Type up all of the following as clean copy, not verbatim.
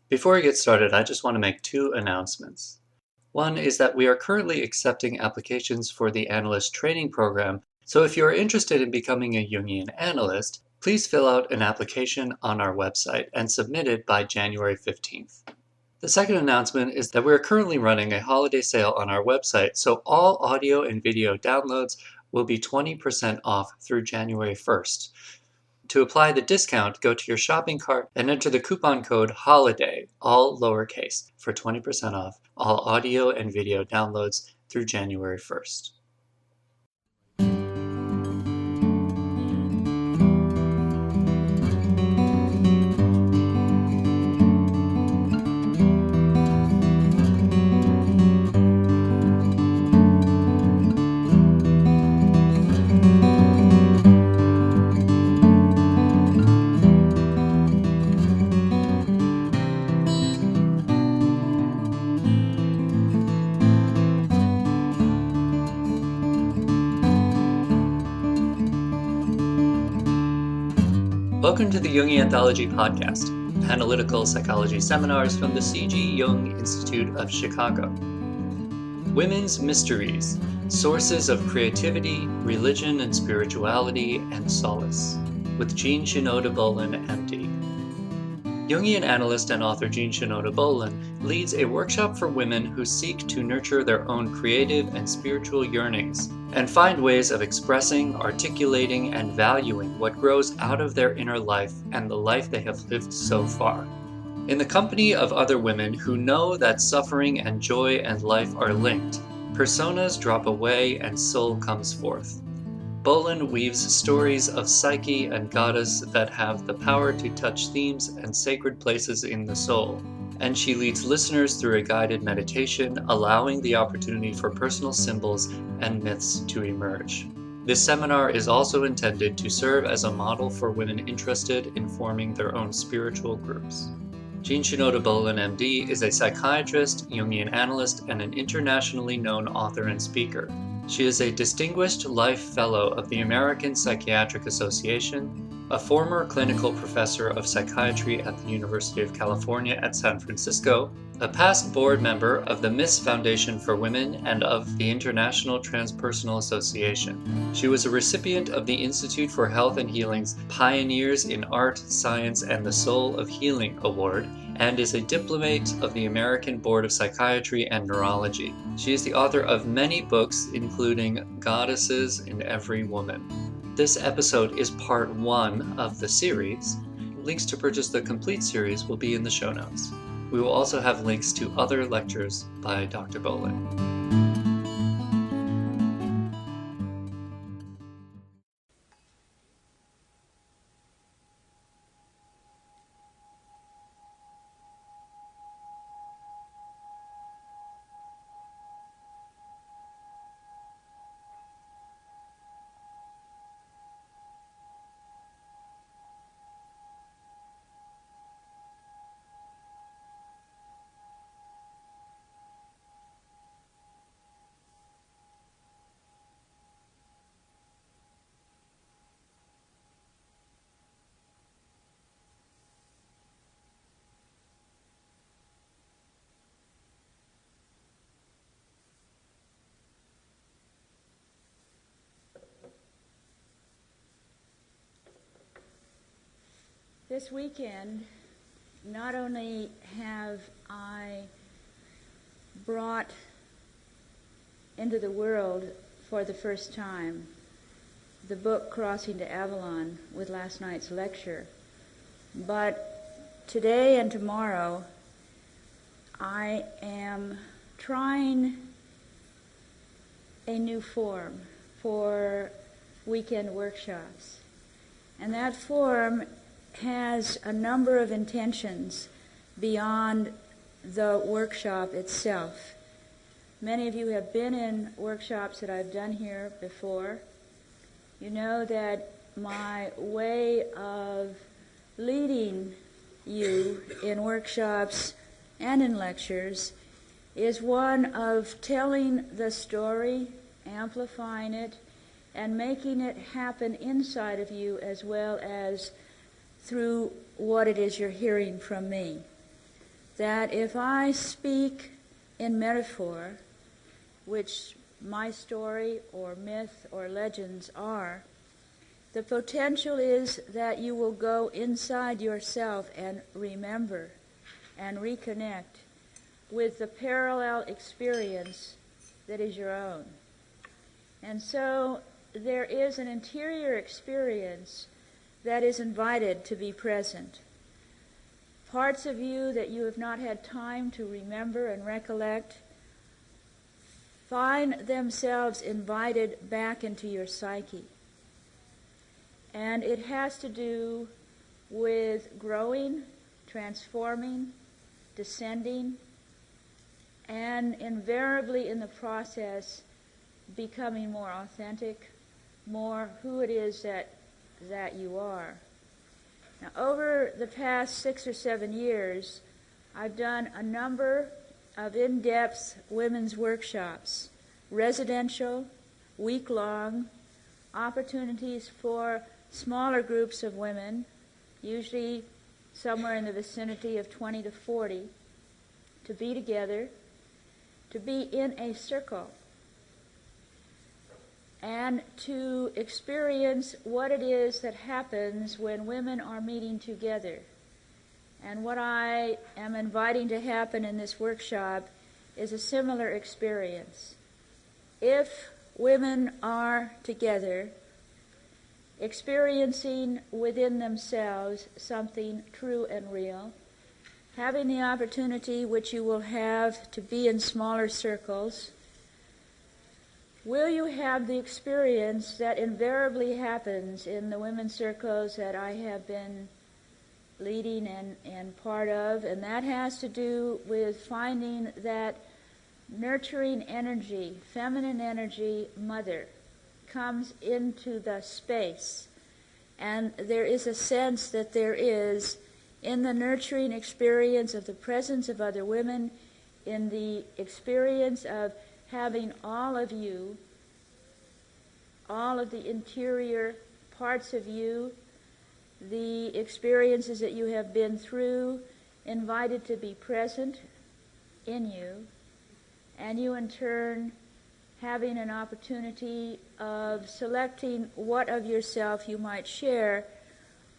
Before we get started, I just want to make two announcements. One is that we are currently accepting applications for the Analyst Training Program, so if you are interested in becoming a Jungian analyst, please fill out an application on our website and submit it by January 15th. The second announcement is that we are currently running a holiday sale on our website, so all audio and video downloads will be 20% off through January 1st. To apply the discount, go to your shopping cart and enter the coupon code HOLIDAY, all lowercase, for 20% off all audio and video downloads through January 1st. Welcome to the Jungian Anthology Podcast, analytical psychology seminars from the C.G. Jung Institute of Chicago. Women's Mysteries, Sources of Creativity, Religion and Spirituality, and Solace, with Jean Shinoda Bolen, M.D. Jungian analyst and author Jean Shinoda Bolen leads a workshop for women who seek to nurture their own creative and spiritual yearnings and find ways of expressing, articulating, and valuing what grows out of their inner life and the life they have lived so far. In the company of other women who know that suffering and joy and life are linked, personas drop away and soul comes forth. Bolen weaves stories of psyche and goddess that have the power to touch themes and sacred places in the soul, and she leads listeners through a guided meditation, allowing the opportunity for personal symbols and myths to emerge. This seminar is also intended to serve as a model for women interested in forming their own spiritual groups. Jean Shinoda Bolen, M.D., is a psychiatrist, Jungian analyst, and an internationally known author and speaker. She is a Distinguished Life Fellow of the American Psychiatric Association, a former clinical professor of psychiatry at the University of California at San Francisco, a past board member of the Miss Foundation for Women and of the International Transpersonal Association. She was a recipient of the Institute for Health and Healing's Pioneers in Art, Science, and the Soul of Healing Award, and is a diplomate of the American Board of Psychiatry and Neurology. She is the author of many books, including Goddesses in Every Woman. This episode is part 1 of the series. Links to purchase the complete series will be in the show notes. We will also have links to other lectures by Dr. Bolen. This weekend, not only have I brought into the world for the first time the book Crossing to Avalon with last night's lecture, but today and tomorrow I am trying a new form for weekend workshops. And that form has a number of intentions beyond the workshop itself. Many of you have been in workshops that I've done here before. You know that my way of leading you in workshops and in lectures is one of telling the story, amplifying it, and making it happen inside of you as well as through what it is you're hearing from me. that if I speak in metaphor, which my story or myth or legends are, the potential is that you will go inside yourself and remember and reconnect with the parallel experience that is your own. And so there is an interior experience that is invited to be present. Parts of you that you have not had time to remember and recollect find themselves invited back into your psyche. And it has to do with growing, transforming, descending, and invariably in the process becoming more authentic, more who it is that you are. Now, over the past 6 or 7 years, I've done a number of in-depth women's workshops, residential, week-long, opportunities for smaller groups of women, usually somewhere in the vicinity of 20 to 40, to be together, to be in a circle, and to experience what it is that happens when women are meeting together. And what I am inviting to happen in this workshop is a similar experience. If women are together, experiencing within themselves something true and real, having the opportunity which you will have to be in smaller circles, will you have the experience that invariably happens in the women's circles that I have been leading and part of, and that has to do with finding that nurturing energy, feminine energy, mother, comes into the space. And there is a sense that there is, in the nurturing experience of the presence of other women, in the experience of having all of you, all of the interior parts of you, the experiences that you have been through, invited to be present in you, and you in turn having an opportunity of selecting what of yourself you might share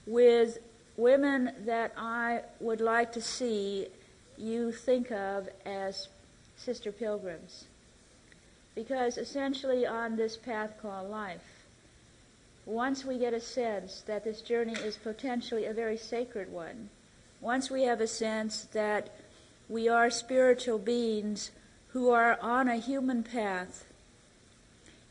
with women that I would like to see you think of as sister pilgrims. Because essentially on this path called life, once we get a sense that this journey is potentially a very sacred one, once we have a sense that we are spiritual beings who are on a human path,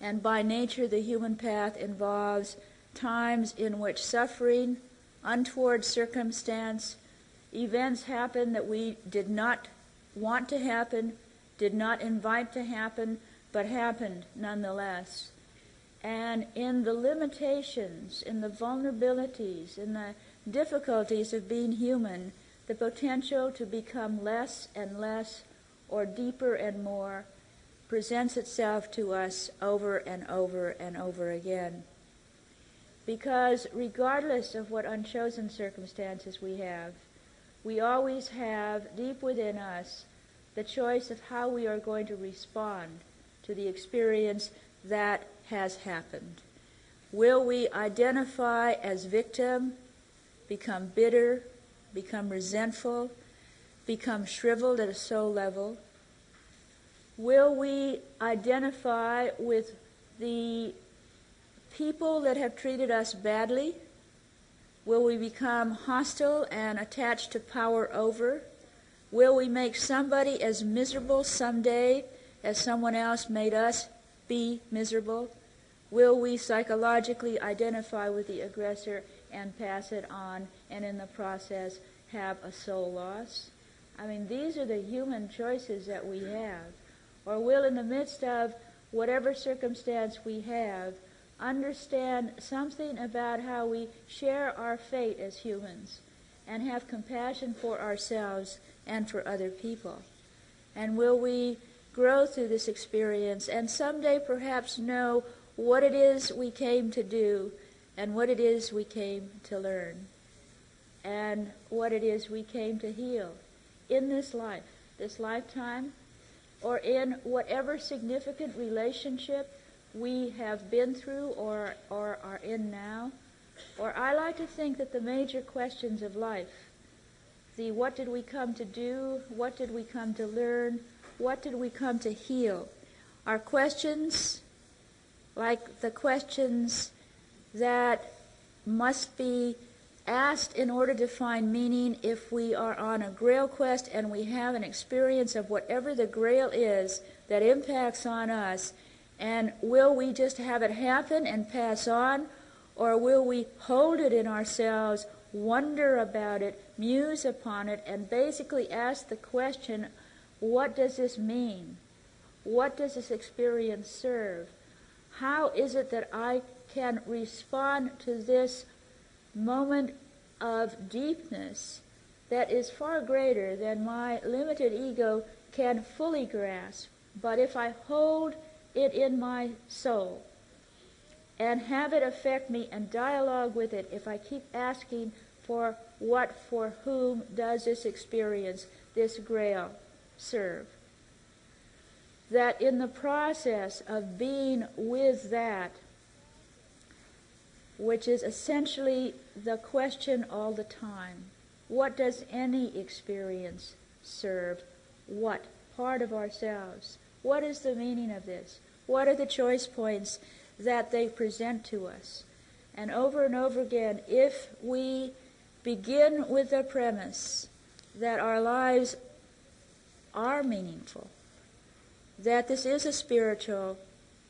and by nature the human path involves times in which suffering, untoward circumstance, events happen that we did not want to happen, did not invite to happen, but happened nonetheless. And in the limitations, in the vulnerabilities, in the difficulties of being human, the potential to become less and less or deeper and more presents itself to us over and over and over again. Because regardless of what unchosen circumstances we always have deep within us the choice of how we are going to respond to the experience that has happened. Will we identify as victim, become bitter, become resentful, become shriveled at a soul level? Will we identify with the people that have treated us badly? Will we become hostile and attached to power over? Will we make somebody as miserable someday as someone else made us be miserable? Will we psychologically identify with the aggressor and pass it on, and in the process have a soul loss? I mean, these are the human choices that we have. Or will, in the midst of whatever circumstance we have, understand something about how we share our fate as humans and have compassion for ourselves and for other people? And will we grow through this experience and someday perhaps know what it is we came to do and what it is we came to learn and what it is we came to heal in this life, this lifetime, or in whatever significant relationship we have been through or are in now. Or I like to think that the major questions of life, the what did we come to do, what did we come to learn, what did we come to heal, are questions like the questions that must be asked in order to find meaning if we are on a grail quest and we have an experience of whatever the grail is that impacts on us, and will we just have it happen and pass on, or will we hold it in ourselves, wonder about it, muse upon it, and basically ask the question, what does this mean? What does this experience serve? How is it that I can respond to this moment of deepness that is far greater than my limited ego can fully grasp? But if I hold it in my soul and have it affect me and dialogue with it, if I keep asking for what, for whom does this experience, this grail, serve, that in the process of being with that, which is essentially the question all the time, what does any experience serve? What part of ourselves? What is the meaning of this? What are the choice points that they present to us? And over again, if we begin with the premise that our lives are meaningful, that this is a spiritual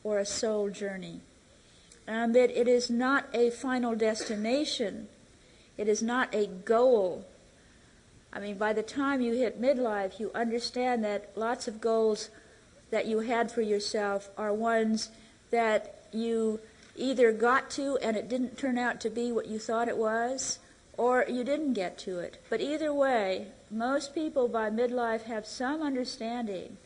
or a soul journey, and that it is not a final destination, it is not a goal. I mean, by the time you hit midlife, you understand that lots of goals that you had for yourself are ones that you either got to and it didn't turn out to be what you thought it was, or you didn't get to it. But either way, most people by midlife have some understanding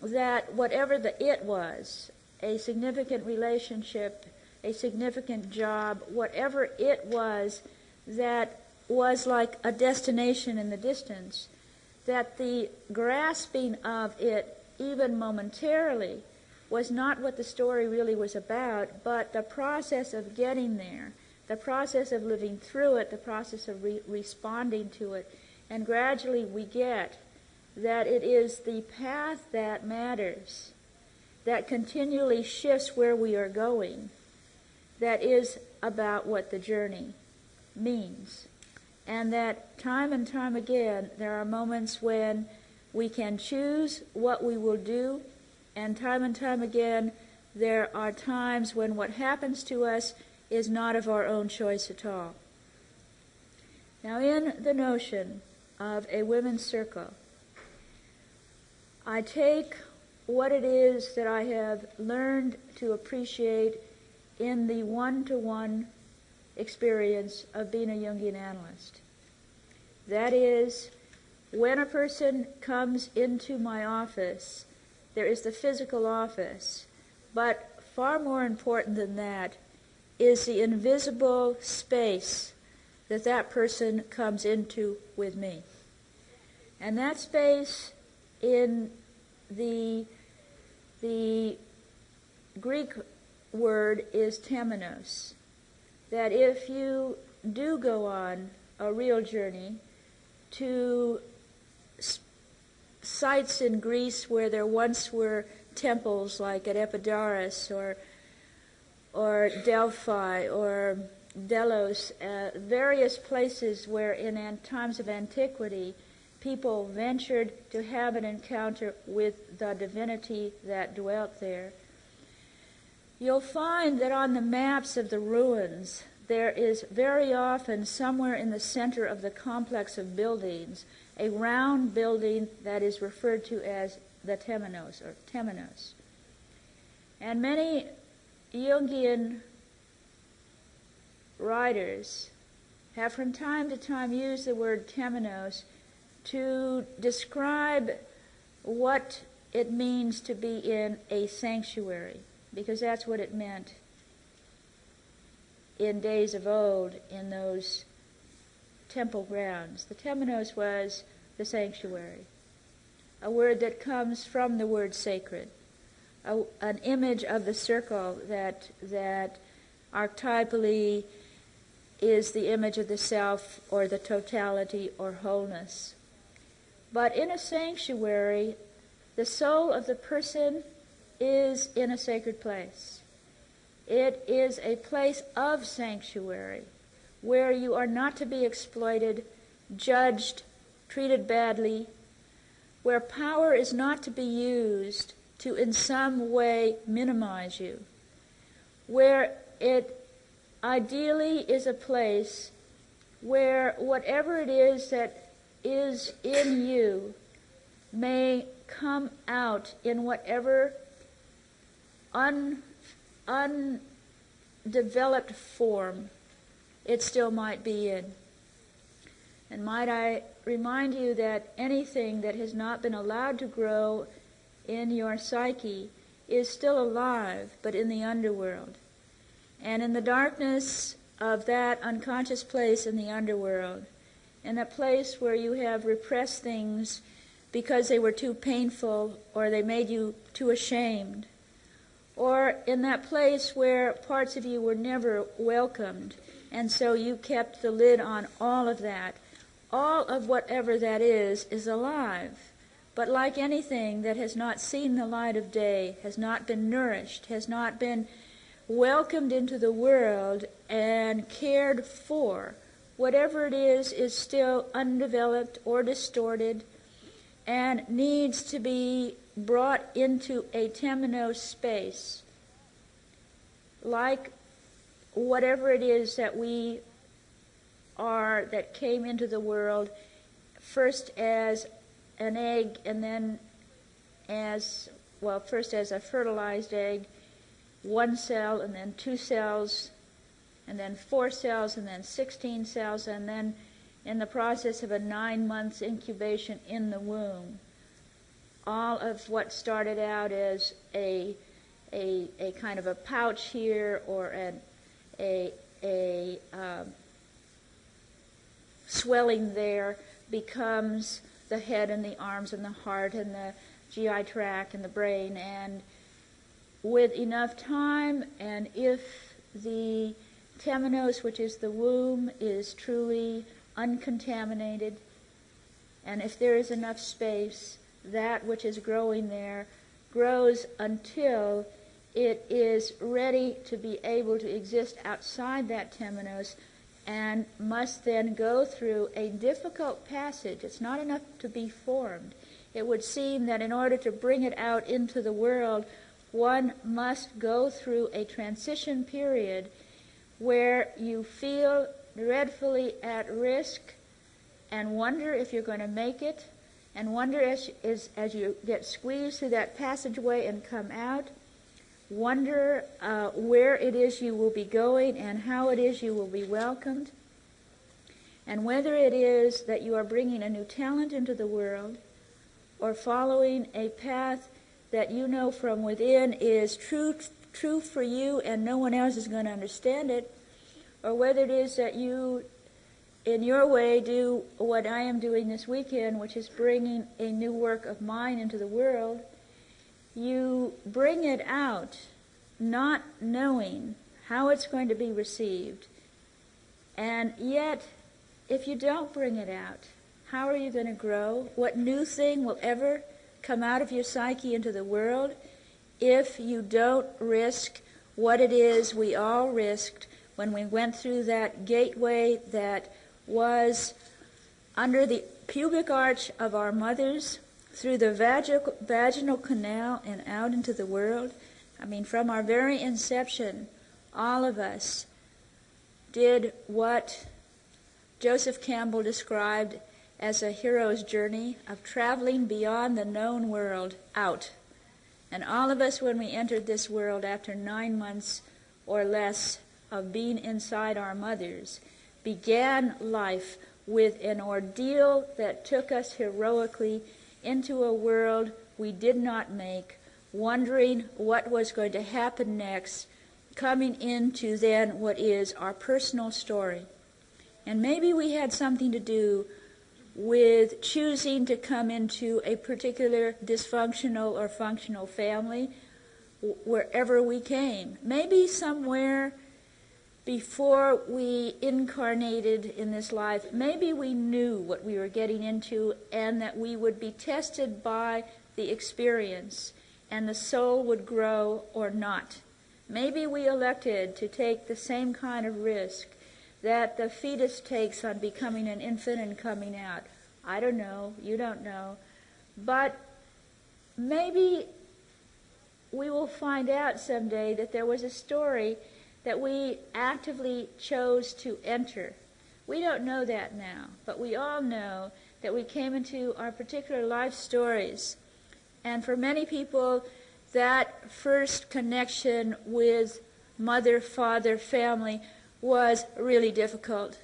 that whatever the it was, a significant relationship, a significant job, whatever it was that was like a destination in the distance, that the grasping of it, even momentarily, was not what the story really was about, but the process of getting there, the process of living through it, the process of responding to it. And gradually we get that it is the path that matters, that continually shifts where we are going, that is about what the journey means. And that time and time again, there are moments when we can choose what we will do, and time again, there are times when what happens to us is not of our own choice at all. Now, in the notion of a women's circle, I take what it is that I have learned to appreciate in the one-to-one experience of being a Jungian analyst. That is, when a person comes into my office, there is the physical office, but far more important than that is the invisible space that that person comes into with me. And that space in the Greek word is temenos, that if you do go on a real journey to sites in Greece where there once were temples, like at Epidaurus or Delphi or Delos, various places where in times of antiquity people ventured to have an encounter with the divinity that dwelt there, you'll find that on the maps of the ruins there is very often somewhere in the center of the complex of buildings a round building that is referred to as the temenos or temenos. And many Jungian writers have from time to time used the word temenos to describe what it means to be in a sanctuary, because that's what it meant in days of old in those temple grounds. The temenos was the sanctuary, a word that comes from the word sacred, an image of the circle that archetypally is the image of the self or the totality or wholeness. But in a sanctuary, the soul of the person is in a sacred place. It is a place of sanctuary where you are not to be exploited, judged, treated badly, where power is not to be used to in some way minimize you, where it ideally is a place where whatever it is that is in you may come out in whatever undeveloped form it still might be in. And might I remind you that anything that has not been allowed to grow in your psyche is still alive, but in the underworld. And in the darkness of that unconscious place in the underworld, in a place where you have repressed things because they were too painful or they made you too ashamed, or in that place where parts of you were never welcomed, and so you kept the lid on all of that, all of whatever that is alive. But like anything that has not seen the light of day, has not been nourished, has not been welcomed into the world and cared for, whatever it is still undeveloped or distorted and needs to be brought into a temenos space, like whatever it is that we are that came into the world first as an egg and then first as a fertilized egg, 1 cell and then 2 cells and then 4 cells and then 16 cells, and then in the process of a 9 months incubation in the womb, all of what started out as a kind of a pouch here or a swelling there becomes the head and the arms and the heart and the GI tract and the brain. And with enough time, and if the temenos, which is the womb, is truly uncontaminated, and if there is enough space, that which is growing there grows until it is ready to be able to exist outside that temenos, and must then go through a difficult passage. It's not enough to be formed. It would seem that in order to bring it out into the world, one must go through a transition period where you feel dreadfully at risk and wonder if you're going to make it, and wonder as you get squeezed through that passageway and come out, wonder where it is you will be going and how it is you will be welcomed, and whether it is that you are bringing a new talent into the world or following a path that you know from within is true for you and no one else is going to understand it, or whether it is that you, in your way, do what I am doing this weekend, which is bringing a new work of mine into the world. You bring it out not knowing how it's going to be received. And yet, if you don't bring it out, how are you going to grow? What new thing will ever come out of your psyche into the world if you don't risk what it is we all risked when we went through that gateway that was under the pubic arch of our mothers, through the vaginal canal and out into the world? I mean, from our very inception, all of us did what Joseph Campbell described as a hero's journey of traveling beyond the known world out. And all of us, when we entered this world after 9 months or less of being inside our mothers, began life with an ordeal that took us heroically into a world we did not make, wondering what was going to happen next, coming into then what is our personal story. And maybe we had something to do with choosing to come into a particular dysfunctional or functional family wherever we came. Maybe somewhere before we incarnated in this life, maybe we knew what we were getting into and that we would be tested by the experience and the soul would grow or not. Maybe we elected to take the same kind of risk that the fetus takes on becoming an infant and coming out. I don't know, you don't know. But maybe we will find out someday that there was a story that we actively chose to enter. We don't know that now, but we all know that we came into our particular life stories. And for many people, that first connection with mother, father, family was really difficult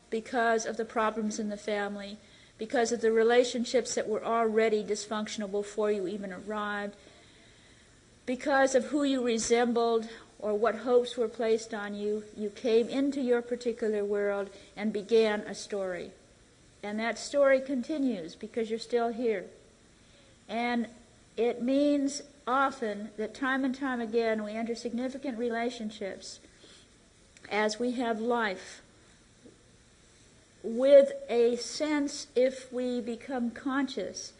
because of the problems in the family, because of the relationships that were already dysfunctional before you even arrived, because of who you resembled or what hopes were placed on you. You came into your particular world and began a story. And that story continues because you're still here. And it means often that time and time again we enter significant relationships as we have life with a sense, if we become conscious,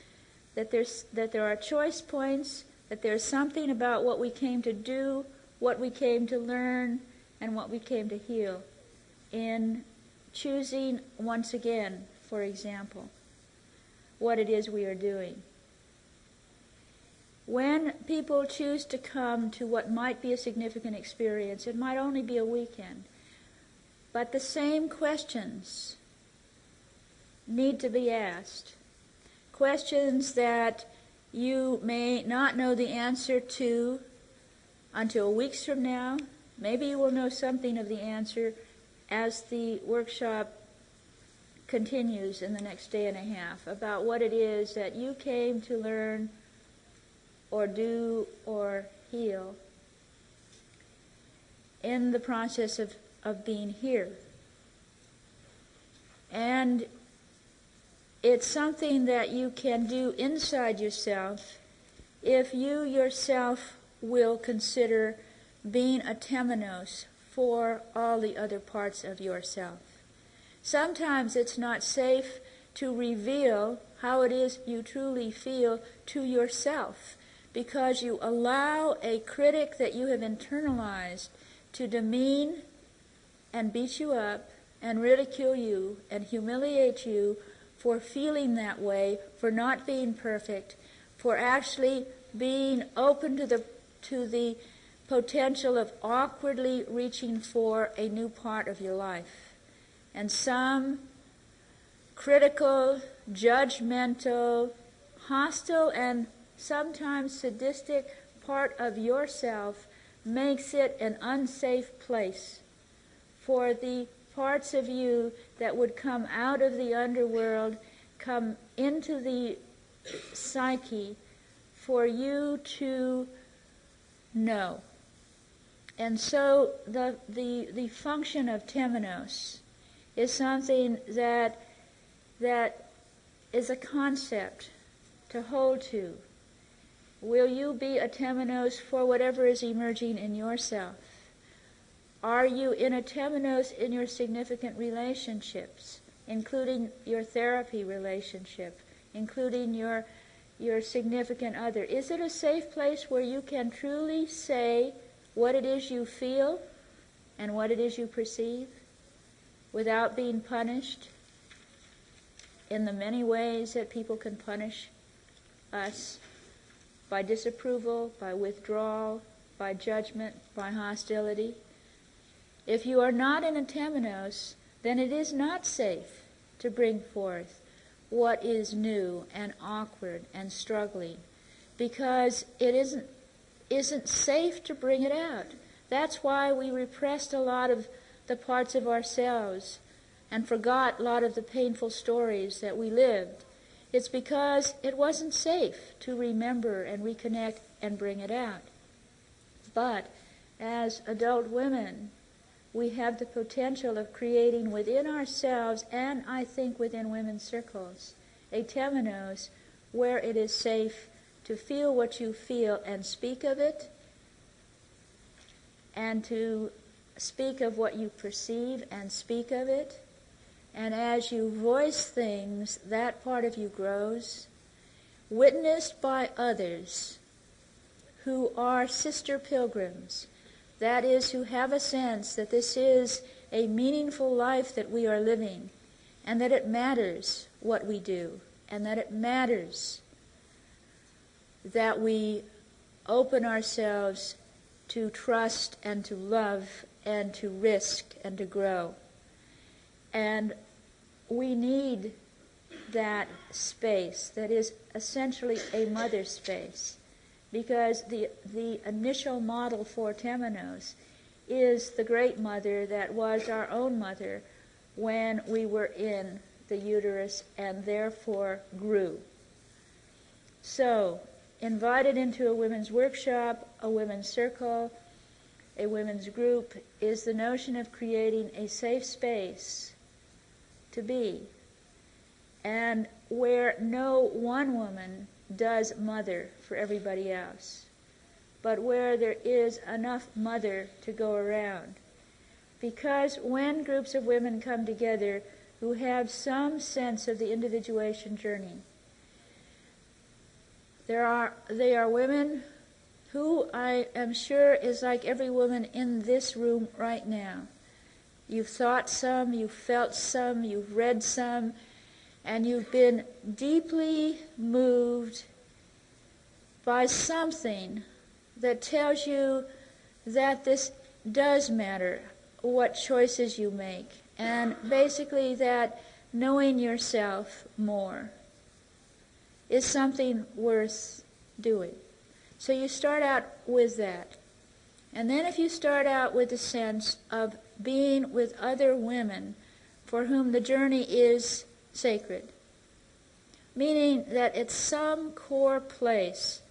that there are choice points, that there's something about what we came to do, what we came to learn, and what we came to heal in choosing once again, for example, what it is we are doing. When people choose to come to what might be a significant experience, it might only be a weekend, but the same questions need to be asked. Questions that you may not know the answer to until weeks from now. Maybe you will know something of the answer as the workshop continues in the next day and a half about what it is that you came to learn or do or heal in the process of being here. And it's something that you can do inside yourself if you yourself will consider being a temenos for all the other parts of yourself. Sometimes it's not safe to reveal how it is you truly feel to yourself, because you allow a critic that you have internalized to demean and beat you up and ridicule you and humiliate you for feeling that way, for not being perfect, for actually being open to the potential of awkwardly reaching for a new part of your life. And some critical, judgmental, hostile, and sometimes sadistic part of yourself makes it an unsafe place for the parts of you that would come out of the underworld, come into the psyche, for you to know. And so the function of temenos is something that is a concept to hold to. Will you be a temenos for whatever is emerging in yourself? Are you in a temenos in your significant relationships, including your therapy relationship, including your significant other? Is it a safe place where you can truly say what it is you feel and what it is you perceive without being punished in the many ways that people can punish us? By disapproval, by withdrawal, by judgment, by hostility. If you are not in a temenos, then it is not safe to bring forth what is new and awkward and struggling, because it isn't safe to bring it out. That's why we repressed a lot of the parts of ourselves and forgot a lot of the painful stories that we lived. It's because it wasn't safe to remember and reconnect and bring it out. But as adult women, we have the potential of creating within ourselves, and I think within women's circles, a temenos where it is safe to feel what you feel and speak of it, and to speak of what you perceive and speak of it. And as you voice things, that part of you grows, witnessed by others who are sister pilgrims, that is, who have a sense that this is a meaningful life that we are living, and that it matters what we do, and that it matters that we open ourselves to trust and to love and to risk and to grow. And we need that space that is essentially a mother space, because the initial model for temenos is the great mother that was our own mother when we were in the uterus and therefore grew. So, invited into a women's workshop, a women's circle, a women's group, is the notion of creating a safe space to be, and where no one woman does mother for everybody else, but where there is enough mother to go around. Because when groups of women come together who have some sense of the individuation journey, they are women who I am sure is like every woman in this room right now. You've thought some, you've felt some, you've read some, and you've been deeply moved by something that tells you that this does matter, what choices you make, and basically that knowing yourself more is something worth doing. So you start out with that. And then if you start out with the sense of being with other women for whom the journey is sacred, meaning that at some core place,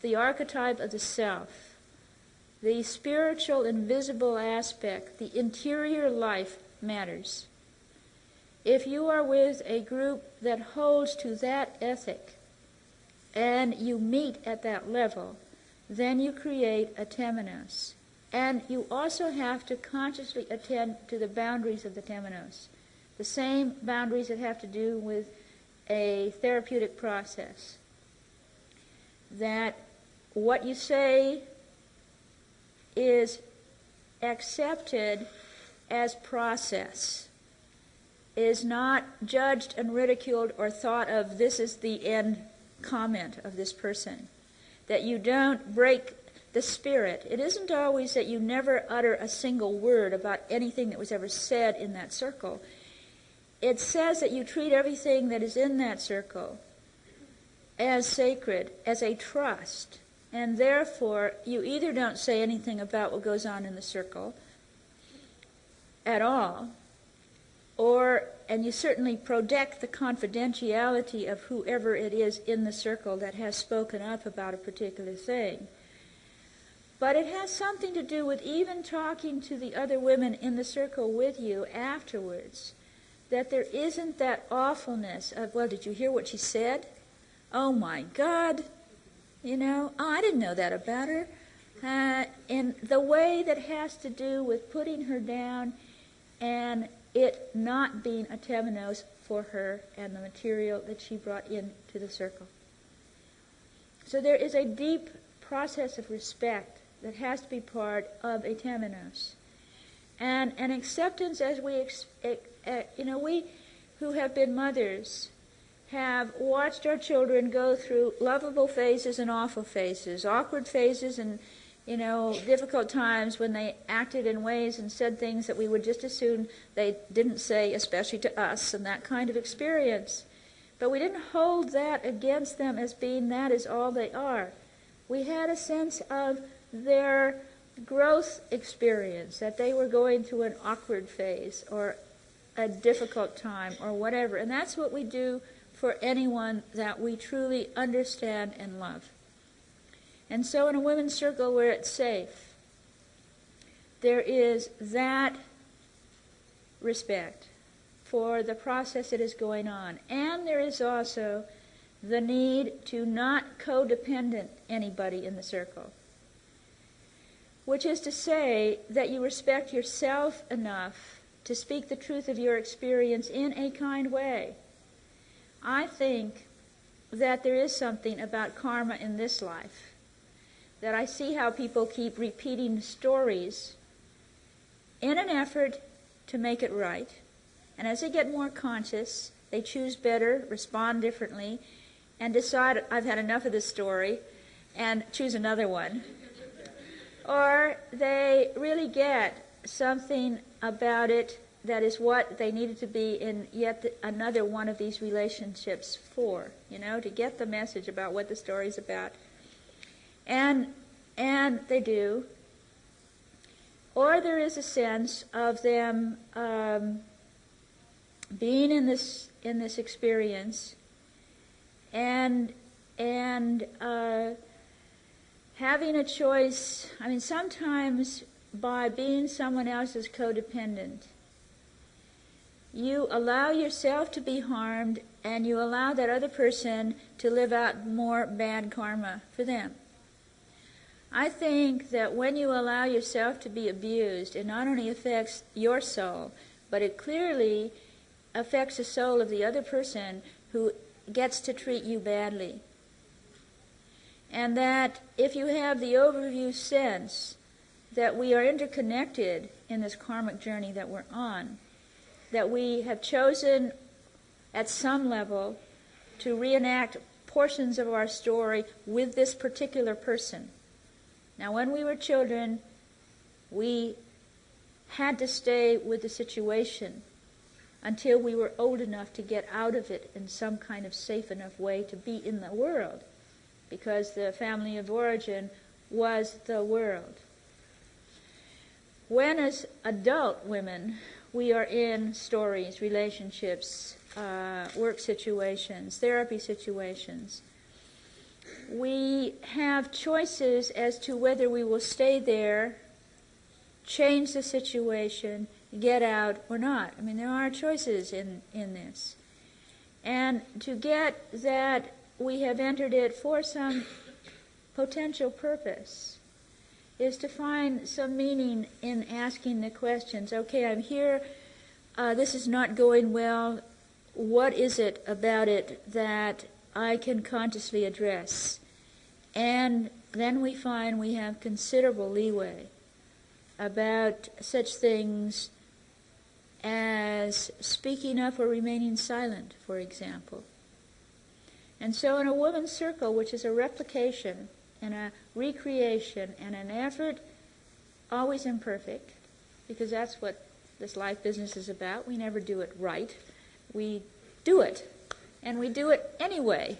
the archetype of the self, the spiritual invisible aspect, the interior life matters. If you are with a group that holds to that ethic, and you meet at that level, then you create a temenos. And you also have to consciously attend to the boundaries of the temenos, the same boundaries that have to do with a therapeutic process. That what you say is accepted as process, is not judged and ridiculed or thought of this is the end comment of this person. That you don't break the spirit. It isn't always that you never utter a single word about anything that was ever said in that circle. It says that you treat everything that is in that circle as sacred, as a trust, and therefore you either don't say anything about what goes on in the circle at all, and you certainly protect the confidentiality of whoever it is in the circle that has spoken up about a particular thing. But it has something to do with even talking to the other women in the circle with you afterwards, that there isn't that awfulness of, well, did you hear what she said? Oh my God, oh, I didn't know that about her. In the way that has to do with putting her down and it not being a temenos for her and the material that she brought into the circle. So there is a deep process of respect that has to be part of a temenos. And an acceptance as we who have been mothers have watched our children go through lovable phases and awful phases, awkward phases and difficult times when they acted in ways and said things that we would just as soon they didn't say, especially to us, and that kind of experience. But we didn't hold that against them as being that is all they are. We had a sense of their growth experience, that they were going through an awkward phase or a difficult time or whatever. And that's what we do for anyone that we truly understand and love. And so in a women's circle where it's safe, there is that respect for the process that is going on. And there is also the need to not codependent anybody in the circle, which is to say that you respect yourself enough to speak the truth of your experience in a kind way. I think that there is something about karma in this life, that I see how people keep repeating stories in an effort to make it right. And as they get more conscious, they choose better, respond differently, and decide, I've had enough of this story, and choose another one. Or they really get something about it that is what they needed to be in yet another one of these relationships for, to get the message about what the story's about. And they do. Or there is a sense of them being in this experience and having a choice. I mean, sometimes by being someone else's codependent, you allow yourself to be harmed and you allow that other person to live out more bad karma for them. I think that when you allow yourself to be abused, it not only affects your soul, but it clearly affects the soul of the other person who gets to treat you badly. And that if you have the overview sense that we are interconnected in this karmic journey that we're on, that we have chosen at some level to reenact portions of our story with this particular person. Now, when we were children, we had to stay with the situation until we were old enough to get out of it in some kind of safe enough way to be in the world, because the family of origin was the world. When as adult women we are in stories, relationships, work situations, therapy situations, we have choices as to whether we will stay there, change the situation, get out, or not. I mean, there are choices in this. And to get that we have entered it for some potential purpose is to find some meaning in asking the questions. Okay, I'm here, this is not going well. What is it about it that I can consciously address? And then we find we have considerable leeway about such things as speaking up or remaining silent, for example. And so in a woman's circle, which is a replication and a recreation and an effort, always imperfect, because that's what this life business is about. We never do it right. We do it, and we do it anyway.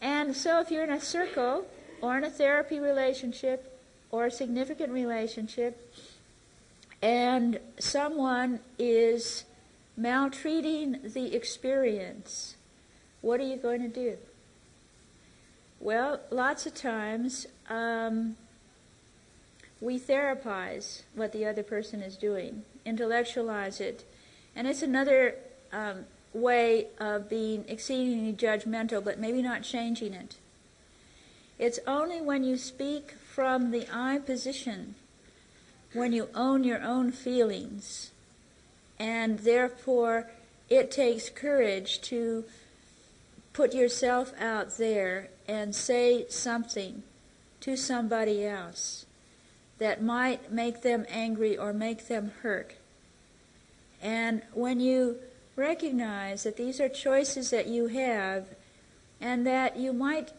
And so if you're in a circle or in a therapy relationship or a significant relationship and someone is maltreating the experience, what are you going to do? Well, lots of times we therapize what the other person is doing, intellectualize it, and it's another way of being exceedingly judgmental, but maybe not changing it. It's only when you speak from the I position, when you own your own feelings, and therefore it takes courage to put yourself out there and say something to somebody else that might make them angry or make them hurt. And when you recognize that these are choices that you have and that you might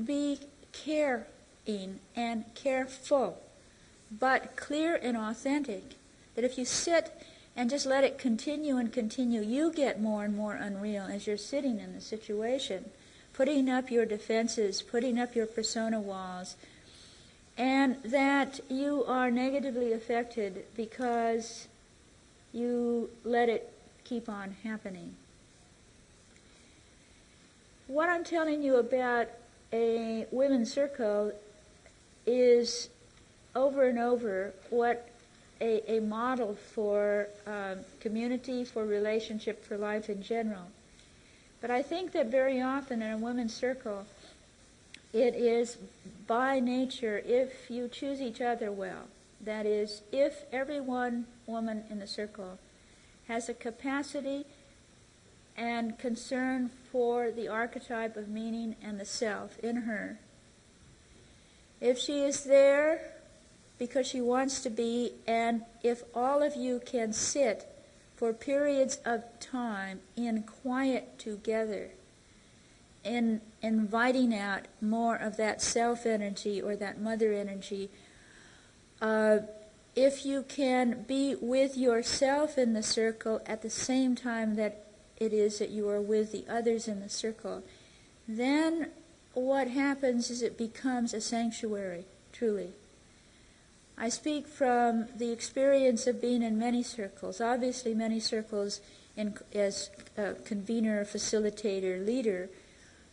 be caring and careful, but clear and authentic, that if you sit and just let it continue and continue, you get more and more unreal as you're sitting in the situation, putting up your defenses, putting up your persona walls, and that you are negatively affected because you let it keep on happening. What I'm telling you about a women's circle is over and over what a model for community, for relationship, for life in general. But I think that very often in a women's circle, it is by nature, if you choose each other well, that is, if every one woman in the circle has a capacity and concern for the archetype of meaning and the self in her, if she is there because she wants to be, and if all of you can sit for periods of time in quiet together, in inviting out more of that self energy or that mother energy, if you can be with yourself in the circle at the same time that it is that you are with the others in the circle, then what happens is it becomes a sanctuary, truly. I speak from the experience of being in many circles, obviously many circles as a convener, facilitator, leader,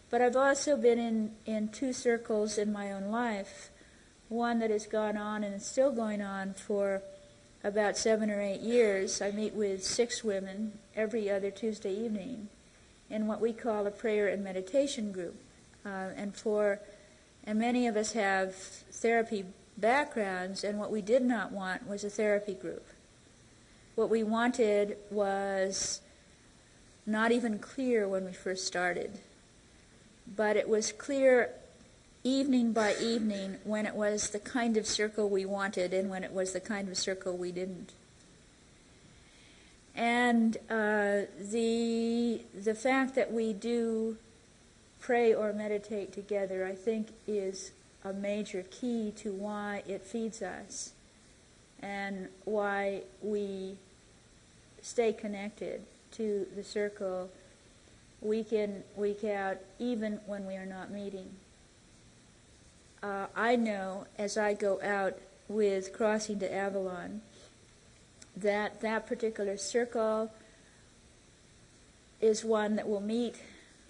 but I've also been in two circles in my own life, one that has gone on and is still going on for about 7 or 8 years. I meet with 6 women every other Tuesday evening in what we call a prayer and meditation group. And many of us have therapy backgrounds, and what we did not want was a therapy group. What we wanted was not even clear when we first started, but it was clear evening by evening when it was the kind of circle we wanted and when it was the kind of circle we didn't. And the fact that we do pray or meditate together, I think, is a major key to why it feeds us and why we stay connected to the circle week in, week out, even when we are not meeting. I know as I go out with Crossing to Avalon that that particular circle is one that will meet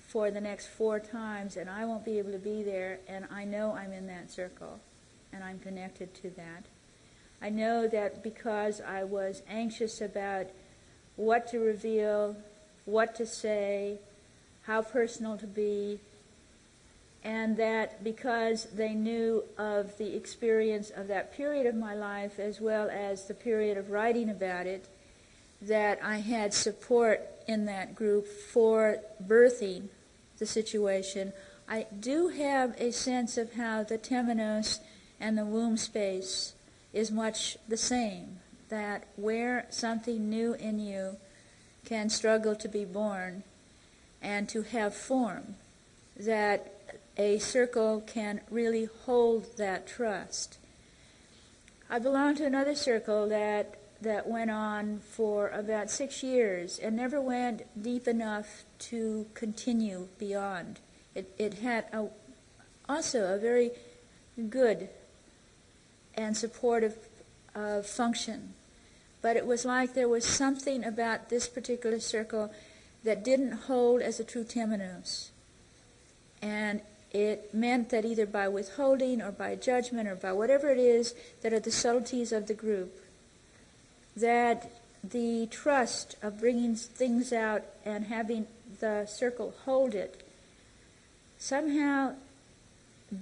for the next 4 times, and I won't be able to be there, and I know I'm in that circle, and I'm connected to that. I know that because I was anxious about what to reveal, what to say, how personal to be, and that because they knew of the experience of that period of my life as well as the period of writing about it, that I had support in that group for birthing the situation. I do have a sense of how the temenos and the womb space is much the same, that where something new in you can struggle to be born and to have form, that a circle can really hold that trust. I belong to another circle that went on for about 6 years and never went deep enough to continue beyond. It had also a very good and supportive function. But it was like there was something about this particular circle that didn't hold as a true temenos. And it meant that either by withholding or by judgment or by whatever it is that are the subtleties of the group, that the trust of bringing things out and having the circle hold it somehow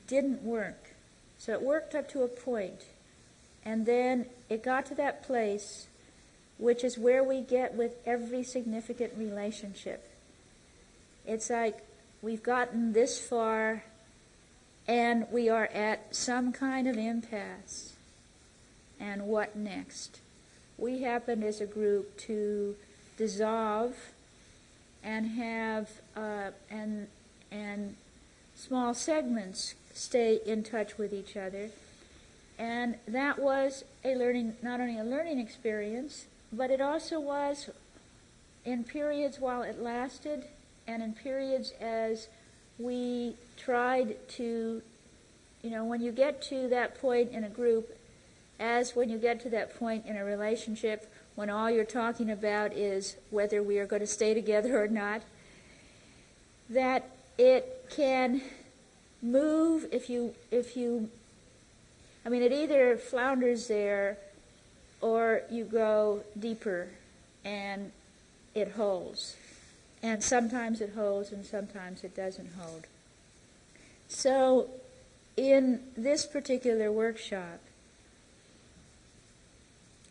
didn't work. So it worked up to a point, and then it got to that place which is where we get with every significant relationship. It's like we've gotten this far and we are at some kind of impasse. And what next? We happened as a group to dissolve and have and small segments stay in touch with each other. And that was a learning, not only a learning experience, but it also was in periods while it lasted and in periods as we tried to, when you get to that point in a group, as when you get to that point in a relationship, when all you're talking about is whether we are going to stay together or not, that it can move if you I mean, it either flounders there or you go deeper and it holds. And sometimes it holds and sometimes it doesn't hold. So in this particular workshop,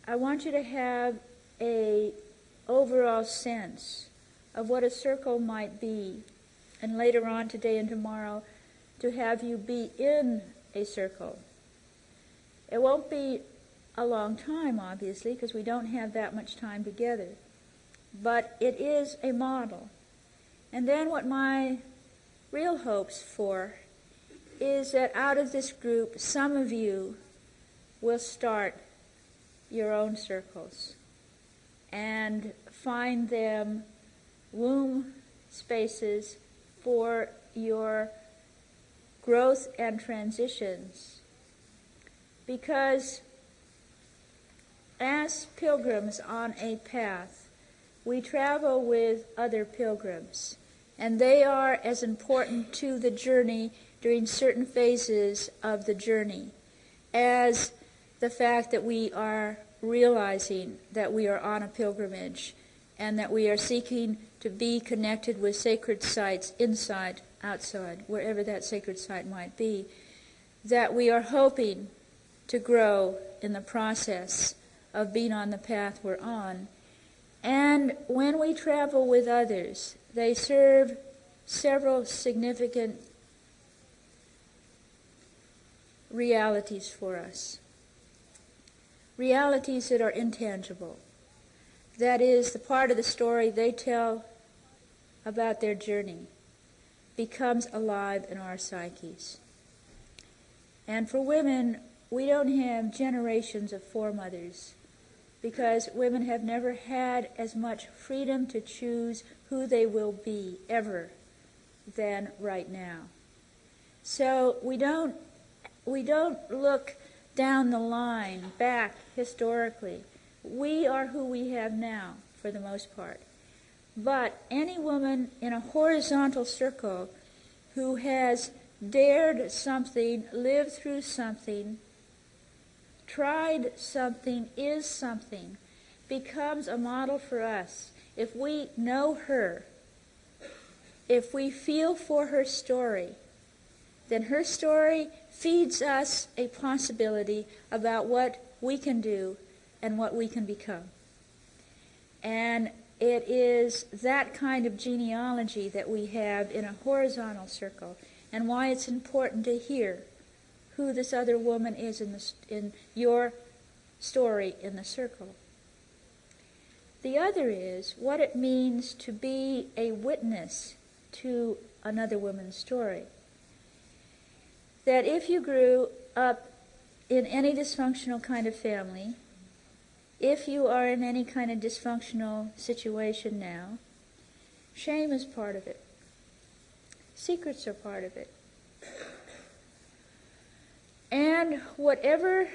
I want you to have a overall sense of what a circle might be, and later on today and tomorrow to have you be in a circle. It won't be a long time, obviously, because we don't have that much time together, but it is a model. And then what my real hopes for is that out of this group, some of you will start your own circles and find them womb spaces for your growth and transitions. Because as pilgrims on a path, we travel with other pilgrims, and they are as important to the journey during certain phases of the journey as the fact that we are realizing that we are on a pilgrimage and that we are seeking to be connected with sacred sites inside, outside, wherever that sacred site might be, that we are hoping to grow in the process of being on the path we're on. And when we travel with others, they serve several significant realities for us. Realities that are intangible. That is, the part of the story they tell about their journey becomes alive in our psyches. And for women, we don't have generations of foremothers because women have never had as much freedom to choose who they will be ever than right now. So we don't look down the line, back historically. We are who we have now, for the most part. But any woman in a horizontal circle who has dared something, lived through something, tried something, is something, becomes a model for us. If we know her, if we feel for her story, then her story feeds us a possibility about what we can do and what we can become. And it is that kind of genealogy that we have in a horizontal circle, and why it's important to hear who this other woman is in your story in the circle. The other is what it means to be a witness to another woman's story. That if you grew up in any dysfunctional kind of family, if you are in any kind of dysfunctional situation now, shame is part of it. Secrets are part of it. And whatever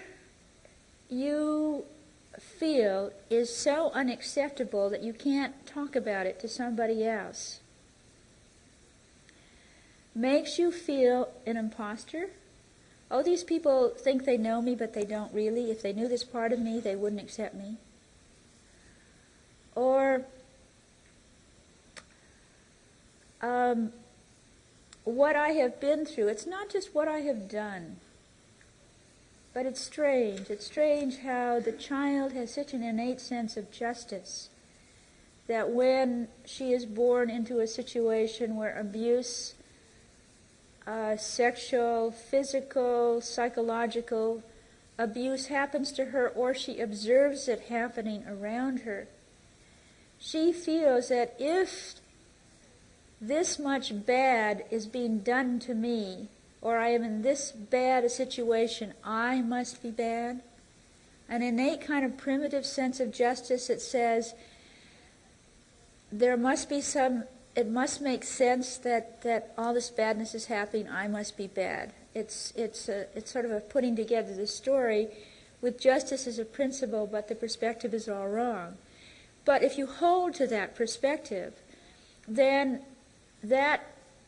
you feel is so unacceptable that you can't talk about it to somebody else makes you feel an imposter. Oh, these people think they know me, but they don't really. If they knew this part of me, they wouldn't accept me. Or what I have been through, it's not just what I have done, but it's strange. It's strange how the child has such an innate sense of justice that when she is born into a situation where abuse, sexual, physical, psychological abuse happens to her, or she observes it happening around her, she feels that if this much bad is being done to me, or I am in this bad a situation, I must be bad. An innate kind of primitive sense of justice that says there must be it must make sense that all this badness is happening, I must be bad. It's sort of a putting together the story with justice as a principle, but the perspective is all wrong. But if you hold to that perspective, then that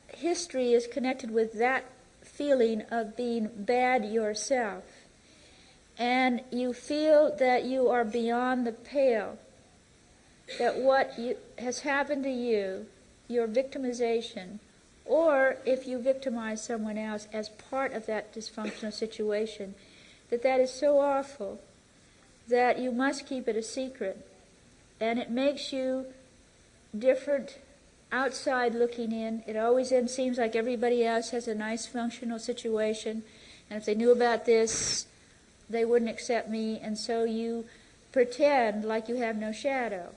history is connected with that feeling of being bad yourself. and you feel that you are beyond the pale, that has happened to you, your victimization, or if you victimize someone else as part of that dysfunctional situation, that is so awful that you must keep it a secret. And it makes you different outside looking in. It always then seems like everybody else has a nice functional situation, and if they knew about this, they wouldn't accept me, and so you pretend like you have no shadow.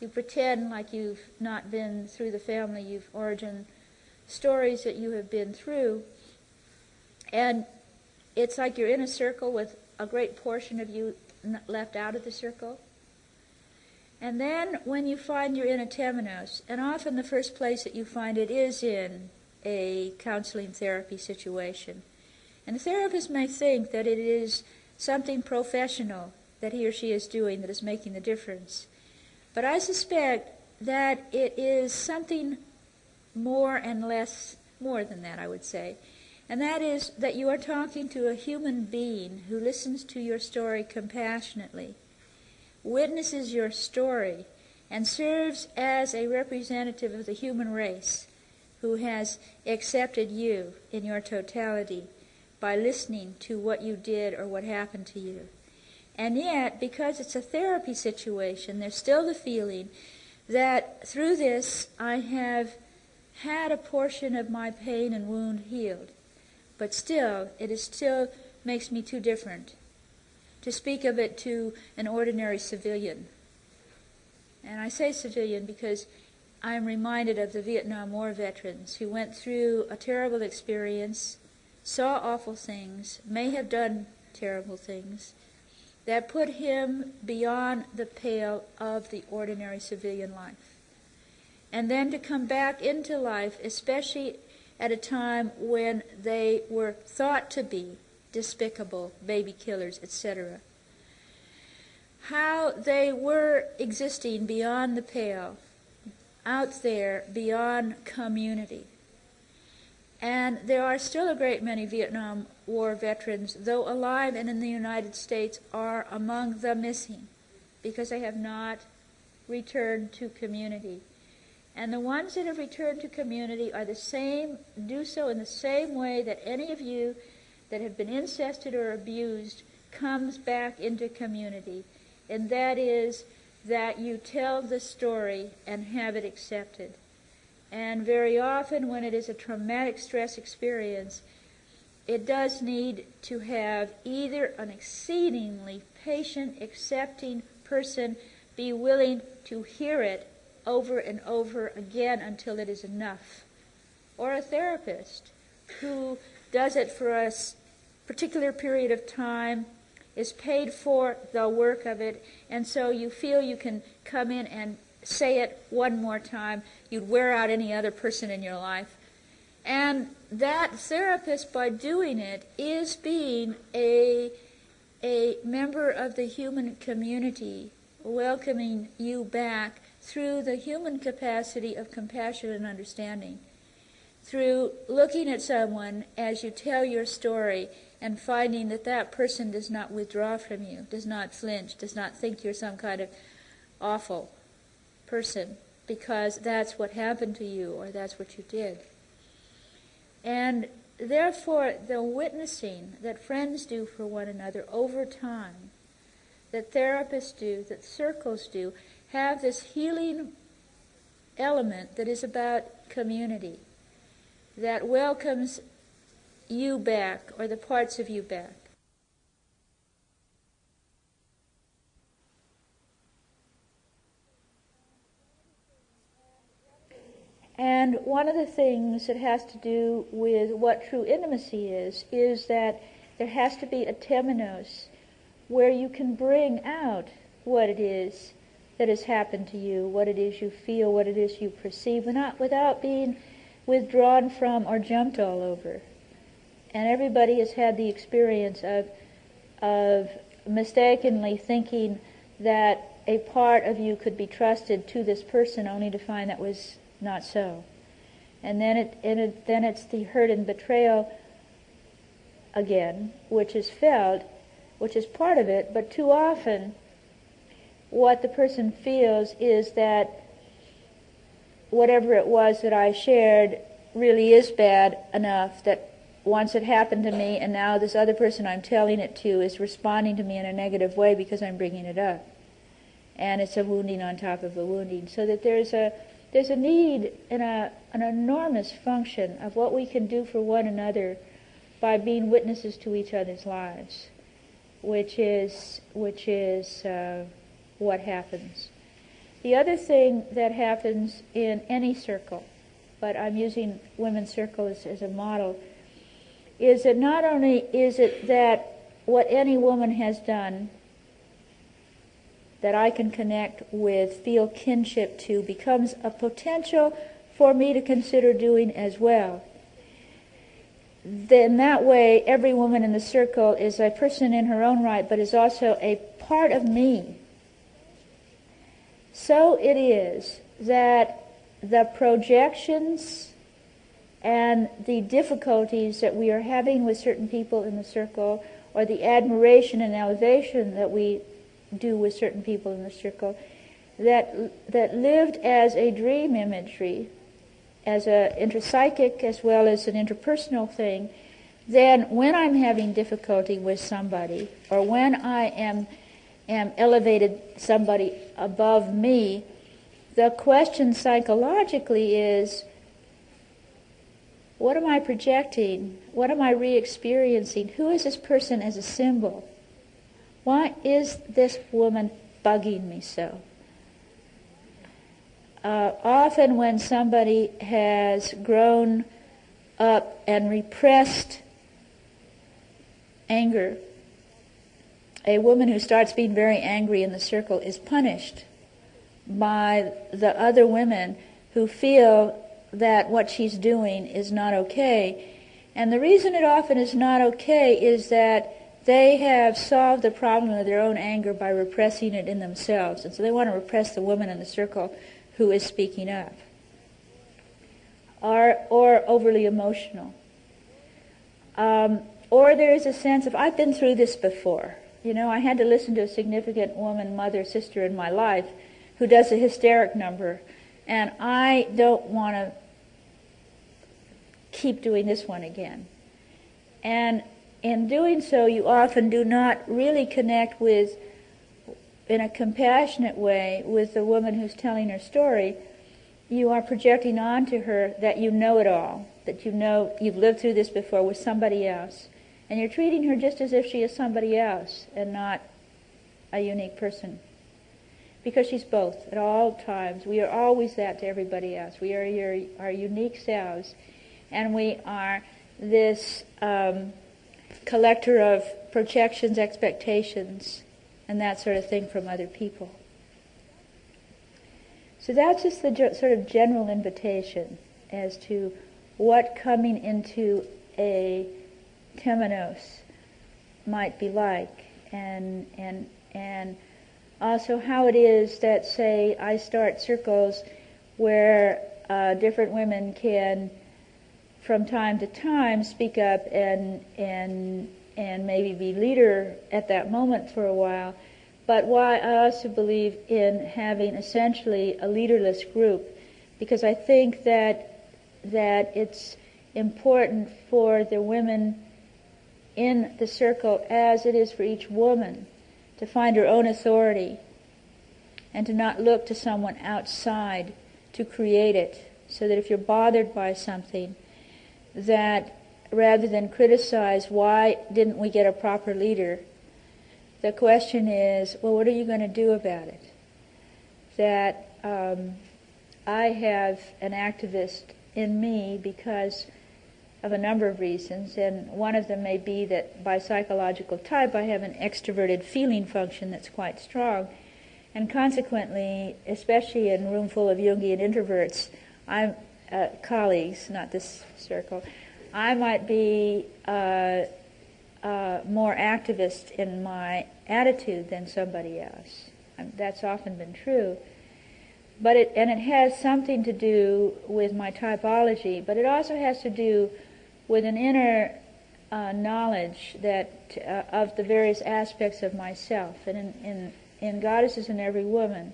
You pretend like you've not been through the family origin stories that you have been through, and it's like you're in a circle with a great portion of you left out of the circle. And then when you find you're in a temenos, and often the first place that you find it is in a counseling therapy situation, and the therapist may think that it is something professional that he or she is doing that is making the difference. But I suspect that it is something more than that, I would say. And that is that you are talking to a human being who listens to your story compassionately, witnesses your story, and serves as a representative of the human race who has accepted you in your totality by listening to what you did or what happened to you. And yet, because it's a therapy situation, there's still the feeling that through this I have had a portion of my pain and wound healed. But still, still makes me too different to speak of it to an ordinary civilian. And I say civilian because I'm reminded of the Vietnam War veterans who went through a terrible experience, saw awful things, may have done terrible things, that put him beyond the pale of the ordinary civilian life. And then to come back into life, especially at a time when they were thought to be despicable, baby killers, etc. How they were existing beyond the pale, out there beyond community. And there are still a great many Vietnam War veterans, though alive and in the United States, are among the missing because they have not returned to community. And the ones that have returned to community are do so in the same way that any of you that have been incested or abused comes back into community. And that is that you tell the story and have it accepted. And very often when it is a traumatic stress experience, it does need to have either an exceedingly patient, accepting person be willing to hear it over and over again until it is enough, or a therapist who does it for a particular period of time, is paid for the work of it, and so you feel you can come in and say it one more time. You'd wear out any other person in your life. And that therapist, by doing it, is being a member of the human community, welcoming you back through the human capacity of compassion and understanding, through looking at someone as you tell your story and finding that that person does not withdraw from you, does not flinch, does not think you're some kind of awful person because that's what happened to you or that's what you did. And therefore, the witnessing that friends do for one another over time, that therapists do, that circles do, have this healing element that is about community, that welcomes you back or the parts of you back. And one of the things that has to do with what true intimacy is that there has to be a temenos where you can bring out what it is that has happened to you, what it is you feel, what it is you perceive, without being withdrawn from or jumped all over. And everybody has had the experience of mistakenly thinking that a part of you could be trusted to this person only to find that was not so. And then it's the hurt and betrayal again, which is felt which is part of it, but too often what the person feels is that whatever it was that I shared really is bad enough that once it happened to me and now this other person I'm telling it to is responding to me in a negative way because I'm bringing it up. And it's a wounding on top of a wounding. So that there's a need and an enormous function of what we can do for one another by being witnesses to each other's lives, which is what happens. The other thing that happens in any circle, but I'm using women's circle as a model, is that not only is it that what any woman has done that I can connect with, feel kinship to, becomes a potential for me to consider doing as well. Then that way, every woman in the circle is a person in her own right, but is also a part of me. So it is that the projections and the difficulties that we are having with certain people in the circle, or the admiration and elevation that we do with certain people in the circle, that lived as a dream imagery, as an intrapsychic as well as an interpersonal thing, then when I'm having difficulty with somebody, or when I am elevated somebody above me, the question psychologically is, what am I projecting? What am I re-experiencing? Who is this person as a symbol? Why is this woman bugging me so? Often when somebody has grown up and repressed anger, a woman who starts being very angry in the circle is punished by the other women who feel that what she's doing is not okay. And the reason it often is not okay is that they have solved the problem of their own anger by repressing it in themselves. And so they want to repress the woman in the circle who is speaking up. Or overly emotional. Or there is a sense of, I've been through this before. You know, I had to listen to a significant woman, mother, sister in my life who does a hysteric number, and I don't want to keep doing this one again. And in doing so, you often do not really connect with, in a compassionate way, with the woman who's telling her story. You are projecting onto her that you know it all, that you know you've lived through this before with somebody else. And you're treating her just as if she is somebody else and not a unique person. Because she's both at all times. We are always that to everybody else. We are our unique selves. And we are this collector of projections, expectations, and that sort of thing from other people. So that's just the sort of general invitation as to what coming into a temenos might be like, and also how it is that, say, I start circles where different women can, from time to time, speak up and maybe be leader at that moment for a while. But why I also believe in having essentially a leaderless group, because I think that it's important for the women in the circle, as it is for each woman, to find her own authority and to not look to someone outside to create it, so that if you're bothered by something, that rather than criticize why didn't we get a proper leader, the question is, well, what are you going to do about it? That I have an activist in me because of a number of reasons, and one of them may be that by psychological type I have an extroverted feeling function that's quite strong, and consequently, especially in a room full of Jungian introverts, I'm colleagues, not this circle, I might be more activist in my attitude than somebody else. That's often been true. But it has something to do with my typology, but it also has to do with an inner knowledge that of the various aspects of myself. And in Goddesses in Every Woman,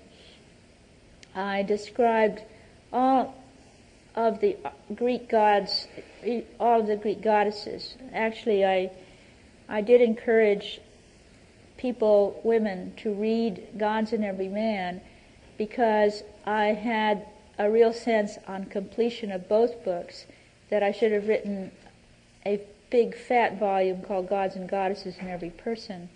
I described all of the Greek gods, all of the Greek goddesses. Actually, I did encourage people, women, to read Gods in Every Man, because I had a real sense on completion of both books that I should have written a big fat volume called Gods and Goddesses in Every Person,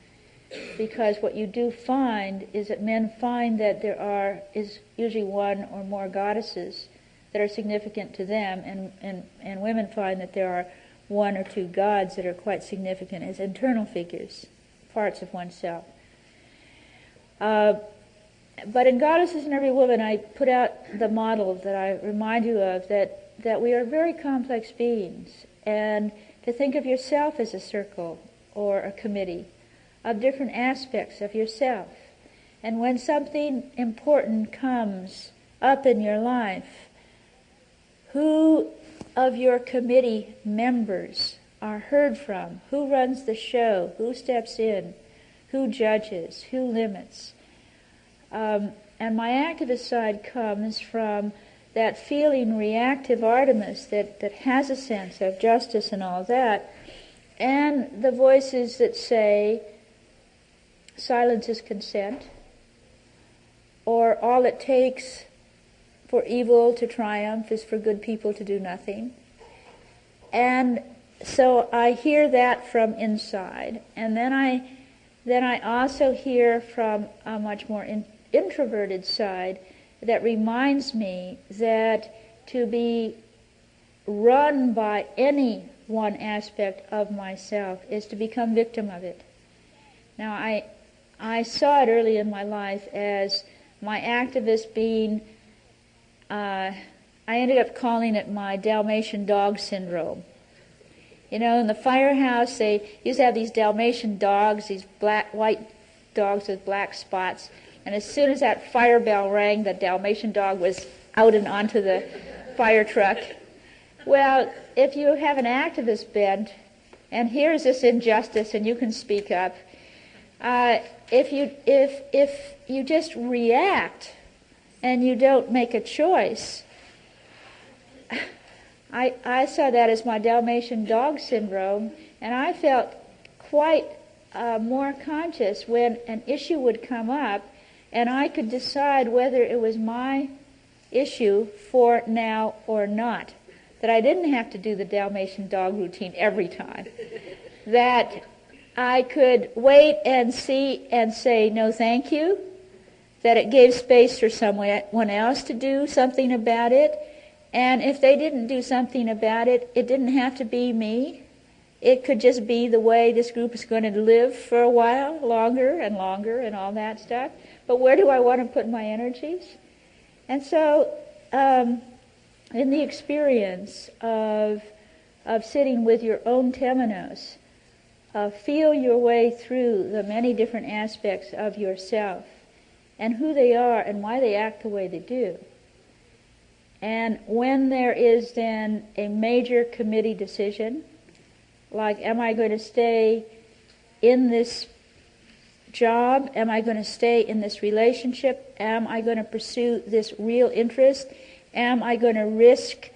because what you do find is that men find that there is usually one or more goddesses that are significant to them, and women find that there are one or two gods that are quite significant as internal figures, parts of oneself. But in Goddesses in Every Woman, I put out the model that I remind you of, that we are very complex beings, and to think of yourself as a circle or a committee of different aspects of yourself. And when something important comes up in your life, who of your committee members are heard from? Who runs the show? Who steps in? Who judges? Who limits? And my activist side comes from that feeling reactive Artemis that has a sense of justice and all that, and the voices that say silence is consent, or all it takes for evil to triumph is for good people to do nothing. And so I hear that from inside, and then I also hear from a much more introverted side that reminds me that to be run by any one aspect of myself is to become victim of it. Now, I saw it early in my life as my activist being, I ended up calling it my Dalmatian dog syndrome. You know, in the firehouse, they used to have these Dalmatian dogs, these white dogs with black spots, and as soon as that fire bell rang, the Dalmatian dog was out and onto the fire truck. Well, if you have an activist bent, and here's this injustice, and you can speak up, if you just react and you don't make a choice, I saw that as my Dalmatian dog syndrome, and I felt quite more conscious when an issue would come up, and I could decide whether it was my issue for now or not. That I didn't have to do the Dalmatian dog routine every time. That I could wait and see and say no thank you. That it gave space for someone else to do something about it. And if they didn't do something about it, it didn't have to be me. It could just be the way this group is going to live for a while, longer and all that stuff. But where do I want to put my energies? And so, in the experience of sitting with your own temenos, feel your way through the many different aspects of yourself and who they are and why they act the way they do. And when there is then a major committee decision, like am I going to stay in this job? Am I going to stay in this relationship? Am I going to pursue this real interest? Am I going to risk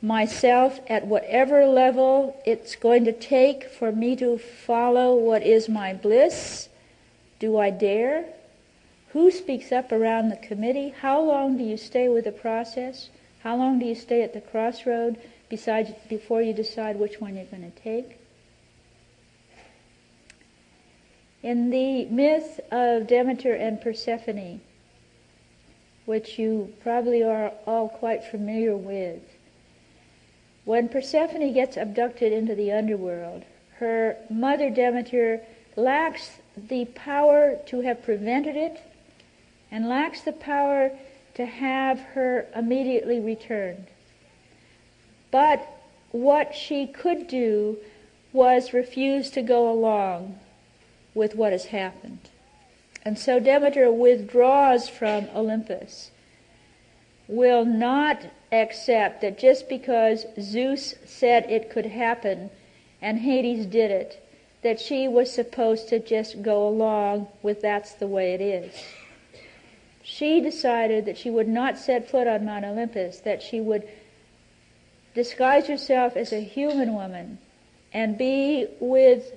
myself at whatever level it's going to take for me to follow what is my bliss? Do I dare? Who speaks up around the committee? How long do you stay with the process? How long do you stay at the crossroad before you decide which one you're going to take? In the myth of Demeter and Persephone, which you probably are all quite familiar with, when Persephone gets abducted into the underworld, her mother Demeter lacks the power to have prevented it and lacks the power to have her immediately returned. But what she could do was refuse to go along with what has happened. And so Demeter withdraws from Olympus, will not accept that just because Zeus said it could happen, and Hades did it, that she was supposed to just go along with that's the way it is. She decided that she would not set foot on Mount Olympus, that she would disguise herself as a human woman and be with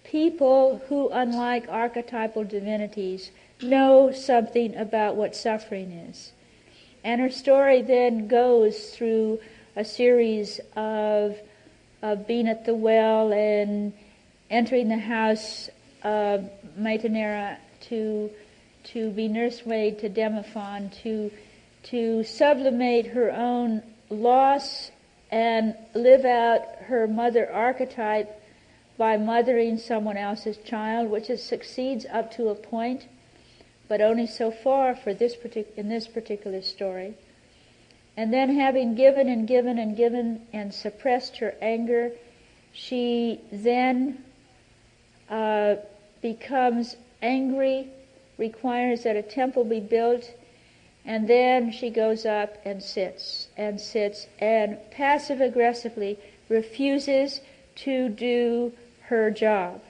people who, unlike archetypal divinities, know something about what suffering is. And her story then goes through a series of being at the well and entering the house of Maitanera to be nursemaid to Demophon, to sublimate her own loss and live out her mother archetype by mothering someone else's child, which succeeds up to a point, but only so far for in this particular story. And then, having given and given and given and suppressed her anger, she then becomes angry, requires that a temple be built, and then she goes up and sits and passive-aggressively refuses to do her job.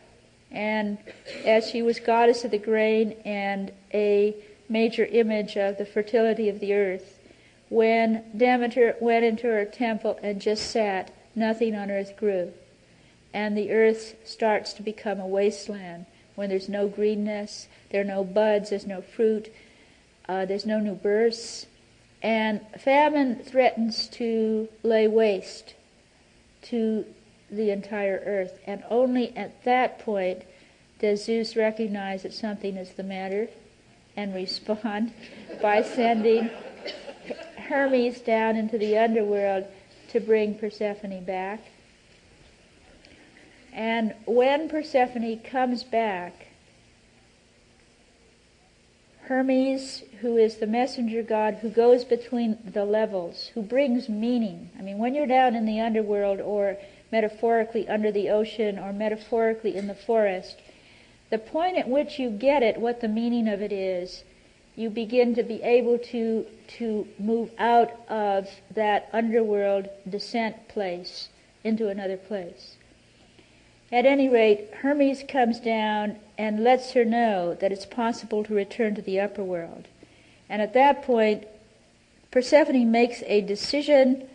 And as she was goddess of the grain and a major image of the fertility of the earth, when Demeter went into her temple and just sat, nothing on earth grew. And the earth starts to become a wasteland when there's no greenness, there are no buds, there's no fruit, there's no new births, and famine threatens to lay waste to the entire earth. And only at that point does Zeus recognize that something is the matter and respond by sending Hermes down into the underworld to bring Persephone back. And when Persephone comes back, Hermes, who is the messenger god who goes between the levels, who brings meaning. I mean, when you're down in the underworld, or metaphorically under the ocean, or metaphorically in the forest, the point at which you get it, what the meaning of it is, you begin to be able to move out of that underworld descent place into another place. At any rate, Hermes comes down and lets her know that it's possible to return to the upper world. And at that point, Persephone makes a decision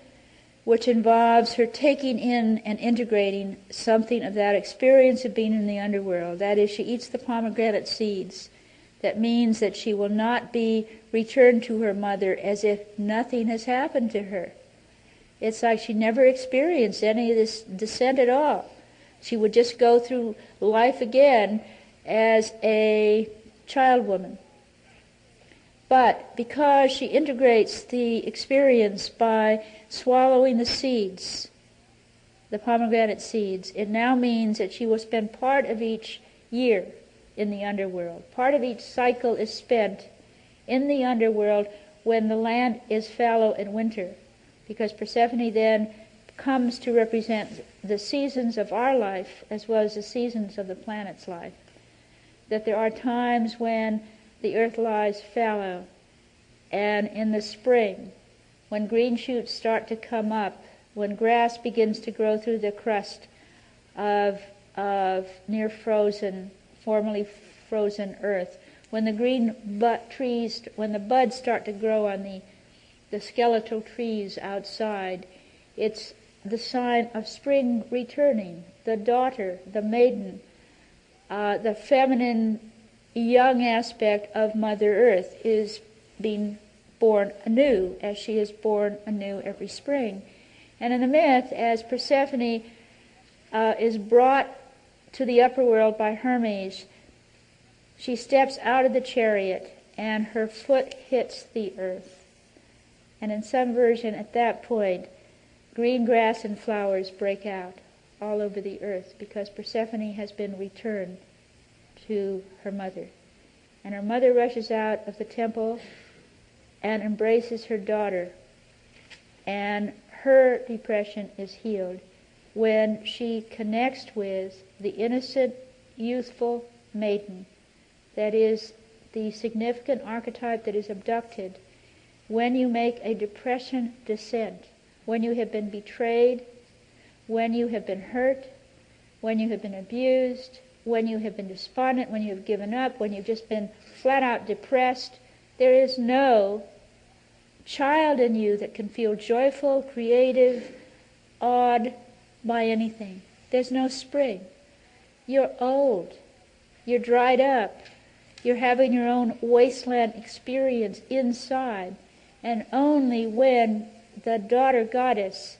which involves her taking in and integrating something of that experience of being in the underworld. That is, she eats the pomegranate seeds. That means that she will not be returned to her mother as if nothing has happened to her. It's like she never experienced any of this descent at all. She would just go through life again as a child woman. But because she integrates the experience by swallowing the seeds, the pomegranate seeds, it now means that she will spend part of each year in the underworld. Part of each cycle is spent in the underworld when the land is fallow in winter, because Persephone then comes to represent the seasons of our life as well as the seasons of the planet's life. That there are times when the earth lies fallow, and in the spring, when green shoots start to come up, when grass begins to grow through the crust of near frozen, formerly frozen earth, when the green trees, when the buds start to grow on the skeletal trees outside, it's the sign of spring returning. The daughter, the maiden, the feminine young aspect of Mother Earth is being born anew, as she is born anew every spring. And in the myth, as Persephone is brought to the upper world by Hermes, she steps out of the chariot and her foot hits the earth. And in some version, at that point, green grass and flowers break out all over the earth, because Persephone has been returned to her mother. And her mother rushes out of the temple and embraces her daughter, and her depression is healed when she connects with the innocent, youthful maiden that is the significant archetype that is abducted when you make a depression descent, when you have been betrayed, when you have been hurt, when you have been abused, when you have been despondent, when you have given up, when you've just been flat out depressed. There is no child in you that can feel joyful, creative, awed by anything. There's no spring. You're old. You're dried up. You're having your own wasteland experience inside. And only when the daughter goddess,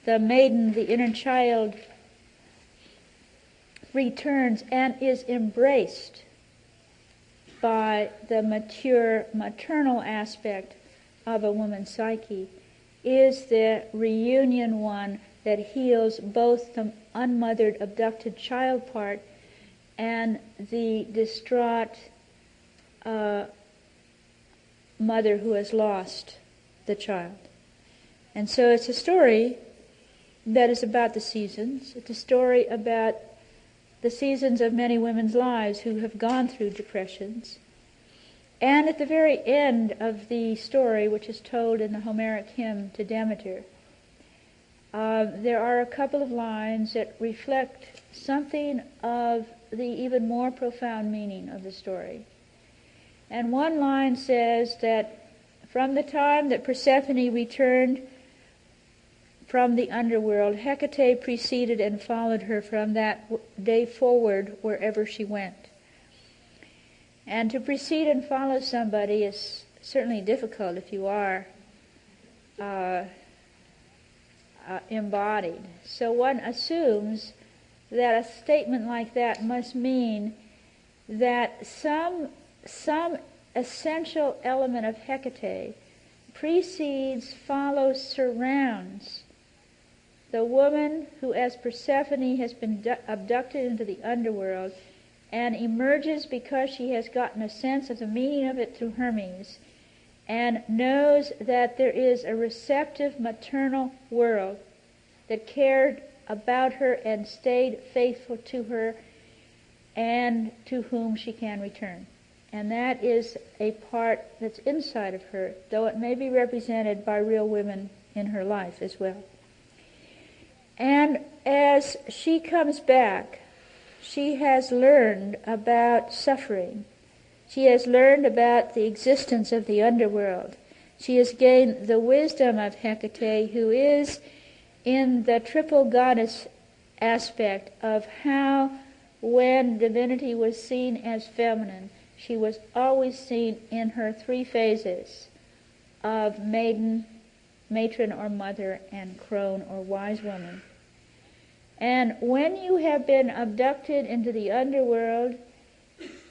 the maiden, the inner child, returns and is embraced by the mature maternal aspect of a woman's psyche, is the reunion one that heals both the unmothered, abducted child part and the distraught mother who has lost the child. And so it's a story that is about the seasons. It's a story about the seasons of many women's lives who have gone through depressions. And at the very end of the story, which is told in the Homeric hymn to Demeter, there are a couple of lines that reflect something of the even more profound meaning of the story. And one line says that from the time that Persephone returned from the underworld, Hecate preceded and followed her from that day forward wherever she went. And to precede and follow somebody is certainly difficult if you are embodied. So one assumes that a statement like that must mean that some essential element of Hecate precedes, follows, surrounds the woman who, as Persephone, has been abducted into the underworld and emerges because she has gotten a sense of the meaning of it through Hermes, and knows that there is a receptive maternal world that cared about her and stayed faithful to her and to whom she can return. And that is a part that's inside of her, though it may be represented by real women in her life as well. And as she comes back, she has learned about suffering. She has learned about the existence of the underworld. She has gained the wisdom of Hecate, who is in the triple goddess aspect of how, when divinity was seen as feminine, she was always seen in her three phases of maiden, matron or mother, and crone or wise woman. And when you have been abducted into the underworld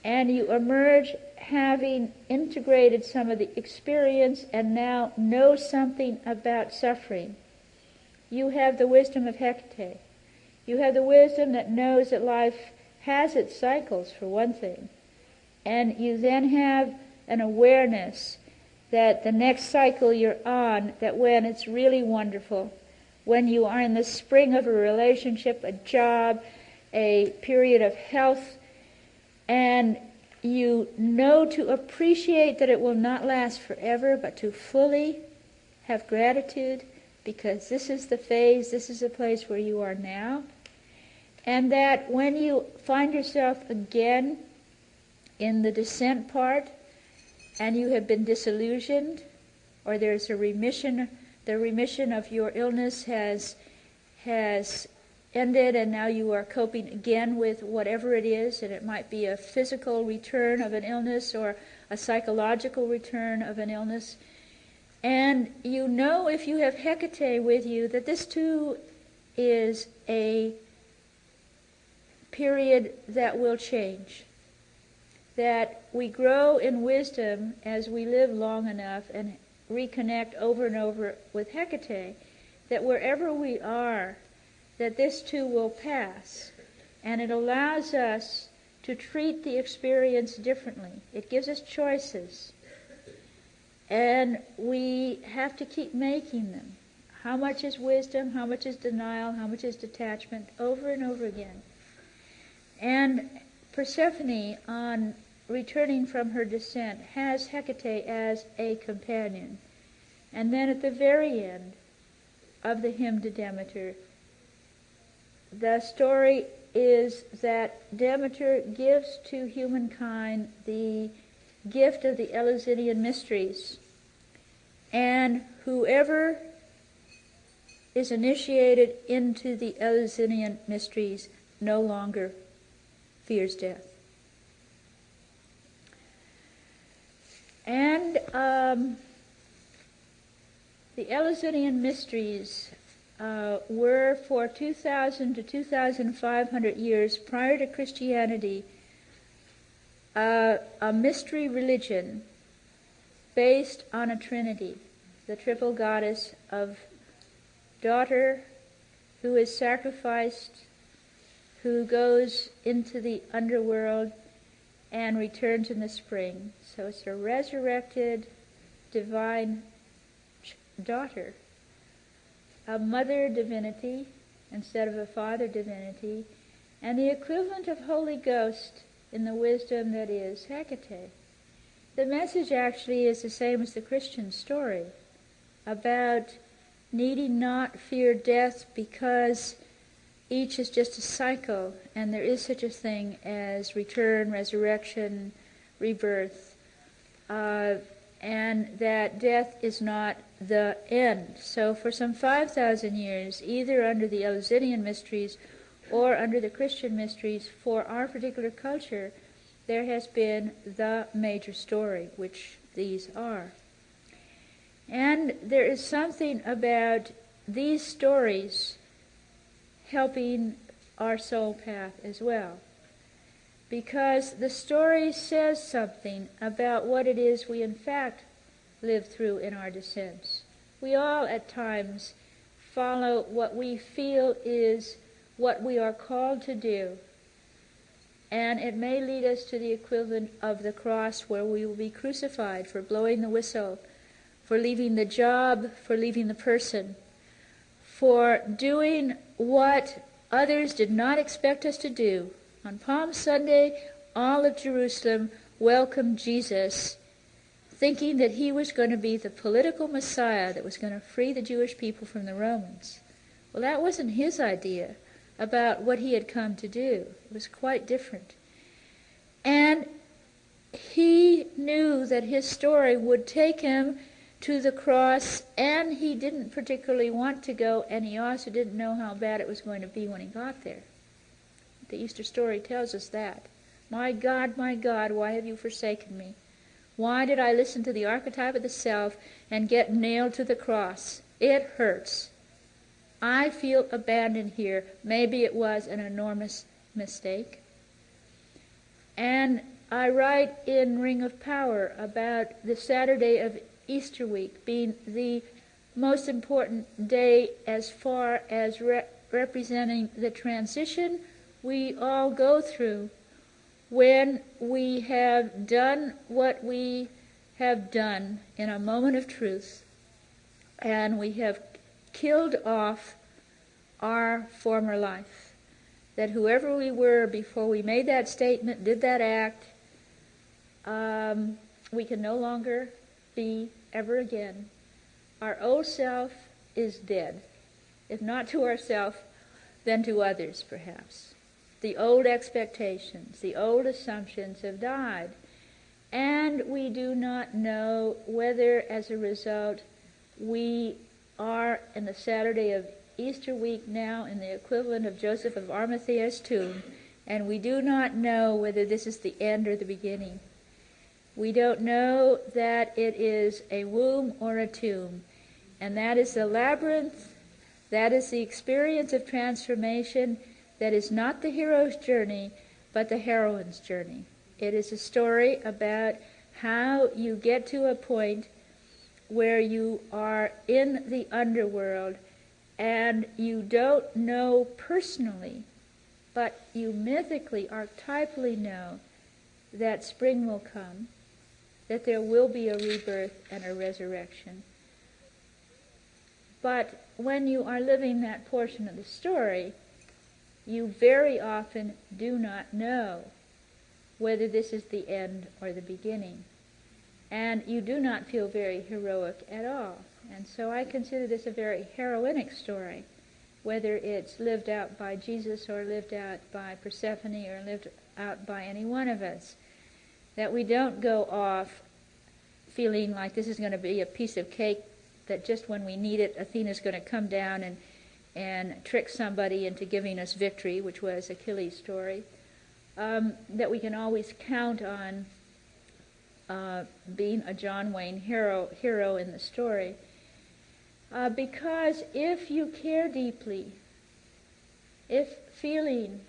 and you emerge having integrated some of the experience and now know something about suffering, you have the wisdom of Hecate. You have the wisdom that knows that life has its cycles, for one thing. And you then have an awareness that the next cycle you're on, that when it's really wonderful, when you are in the spring of a relationship, a job, a period of health, and you know to appreciate that it will not last forever, but to fully have gratitude, because this is the phase, this is the place where you are now. And that when you find yourself again in the descent part, and you have been disillusioned, or there's a remission, the remission of your illness has ended, and now you are coping again with whatever it is, and it might be a physical return of an illness or a psychological return of an illness. And you know, if you have Hecate with you, that this too is a period that will change. That we grow in wisdom as we live long enough and reconnect over and over with Hecate, that wherever we are, that this too will pass. And it allows us to treat the experience differently. It gives us choices. And we have to keep making them. How much is wisdom? How much is denial? How much is detachment? Over and over again. And Persephone, on returning from her descent, has Hecate as a companion. And then at the very end of the hymn to Demeter, the story is that Demeter gives to humankind the gift of the Eleusinian mysteries. And whoever is initiated into the Eleusinian mysteries no longer fears death. And the Eleusinian mysteries were for 2,000 to 2,500 years prior to Christianity a mystery religion based on a trinity, the triple goddess of daughter who is sacrificed, who goes into the underworld and returns in the spring. So it's a resurrected divine daughter, a mother divinity instead of a father divinity, and the equivalent of Holy Ghost in the wisdom that is Hecate. The message actually is the same as the Christian story about needing not fear death because each is just a cycle, and there is such a thing as return, resurrection, rebirth, and that death is not the end. So for some 5,000 years, either under the Eleusinian mysteries or under the Christian mysteries, for our particular culture, there has been the major story, which these are. And there is something about these stories helping our soul path as well, because the story says something about what it is we in fact live through in our descents. We all at times follow what we feel is what we are called to do, and it may lead us to the equivalent of the cross, where we will be crucified for blowing the whistle, for leaving the job, for leaving the person, for doing what others did not expect us to do. On Palm Sunday, all of Jerusalem welcomed Jesus, thinking that he was going to be the political Messiah that was going to free the Jewish people from the Romans. Well, that wasn't his idea about what he had come to do. It was quite different. And he knew that his story would take him to the cross, and he didn't particularly want to go, and he also didn't know how bad it was going to be when he got there. The Easter story tells us that. My God, why have you forsaken me? Why did I listen to the archetype of the self and get nailed to the cross? It hurts. I feel abandoned here. Maybe it was an enormous mistake. And I write in Ring of Power about the Saturday of Easter week being the most important day as far as representing the transition we all go through when we have done what we have done in a moment of truth, and we have killed off our former life. That whoever we were before we made that statement, did that act, we can no longer be ever again. Our old self is dead, if not to ourselves, then to others perhaps. The old expectations, the old assumptions have died, and we do not know whether as a result we are in the Saturday of Easter week now in the equivalent of Joseph of Arimathea's tomb, and we do not know whether this is the end or the beginning. We don't know that it is a womb or a tomb, and that is the labyrinth, that is the experience of transformation, that is not the hero's journey, but the heroine's journey. It is a story about how you get to a point where you are in the underworld and you don't know personally, but you mythically, archetypally know that spring will come, that there will be a rebirth and a resurrection. But when you are living that portion of the story, you very often do not know whether this is the end or the beginning. And you do not feel very heroic at all. And so I consider this a very heroinic story, whether it's lived out by Jesus or lived out by Persephone or lived out by any one of us. That we don't go off feeling like this is going to be a piece of cake that just when we need it, Athena's going to come down and trick somebody into giving us victory, which was Achilles' story. That we can always count on being a John Wayne hero in the story. Because if you care deeply, if feeling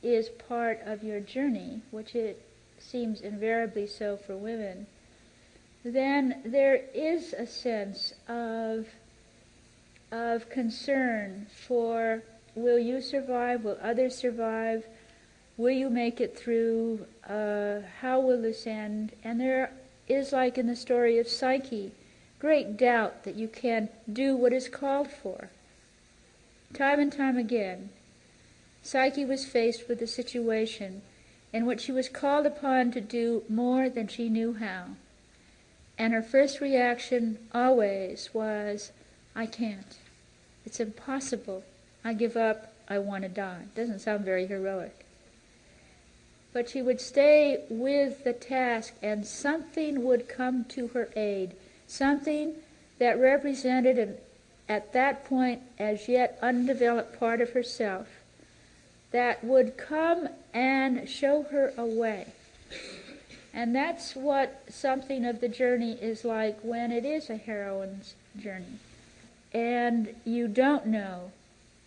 is part of your journey, which it seems invariably so for women, then there is a sense of concern for, will you survive, will others survive, will you make it through, how will this end? And there is, like in the story of Psyche, great doubt that you can do what is called for. Time and time again, Psyche was faced with a situation in which she was called upon to do more than she knew how. And her first reaction always was, I can't. It's impossible. I give up. I want to die. Doesn't sound very heroic. But she would stay with the task, and something would come to her aid, something that represented at that point as yet undeveloped part of herself, that would come and show her a way. And that's what something of the journey is like when it is a heroine's journey. And you don't know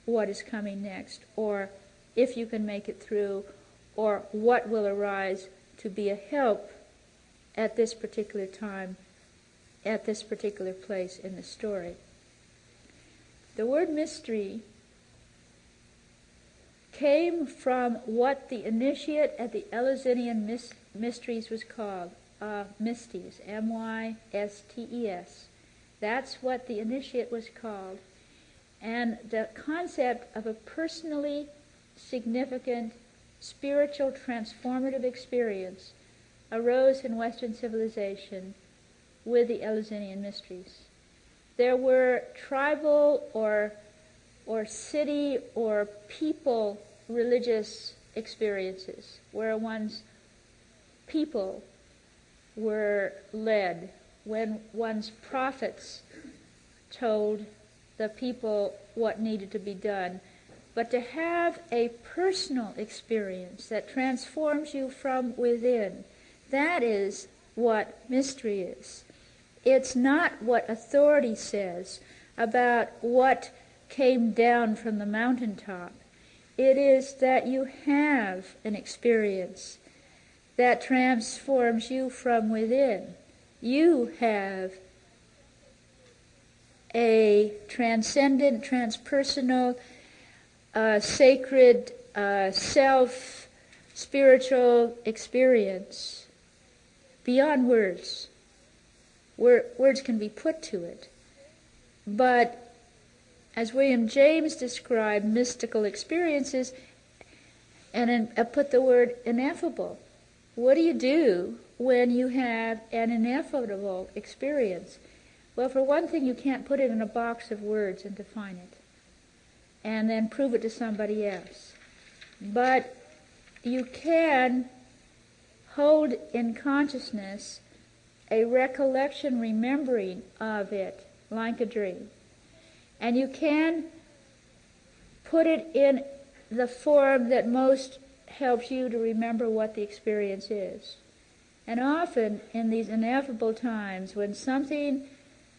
what is coming next, or if you can make it through, or what will arise to be a help at this particular time, at this particular place in the story. The word mystery came from what the initiate at the Eleusinian Mysteries was called, Mystes, M-Y-S-T-E-S. That's what the initiate was called. And the concept of a personally significant spiritual transformative experience arose in Western civilization with the Eleusinian Mysteries. There were tribal or city or people religious experiences where one's people were led, when one's prophets told the people what needed to be done. But to have a personal experience that transforms you from within, that is what mystery is. It's not what authority says about what came down from the mountaintop. It is that you have an experience that transforms you from within. You have a transcendent, transpersonal, sacred, self-spiritual experience beyond words. Words can be put to it. But as William James described mystical experiences, and put the word ineffable. What do you do when you have an ineffable experience? Well, for one thing, you can't put it in a box of words and define it, and then prove it to somebody else. But you can hold in consciousness a recollection, remembering of it like a dream. And you can put it in the form that most helps you to remember what the experience is. And often in these ineffable times, when something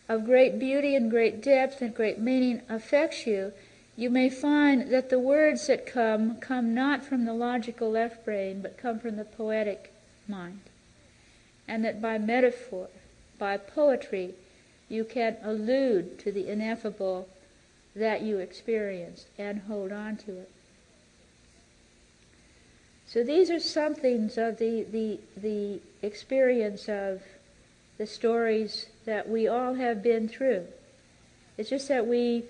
of great beauty and great depth and great meaning affects you, you may find that the words that come not from the logical left brain, but come from the poetic mind. And that by metaphor, by poetry, you can allude to the ineffable that you experienced and hold on to it. So these are some things of the experience of the stories that we all have been through. It's just that we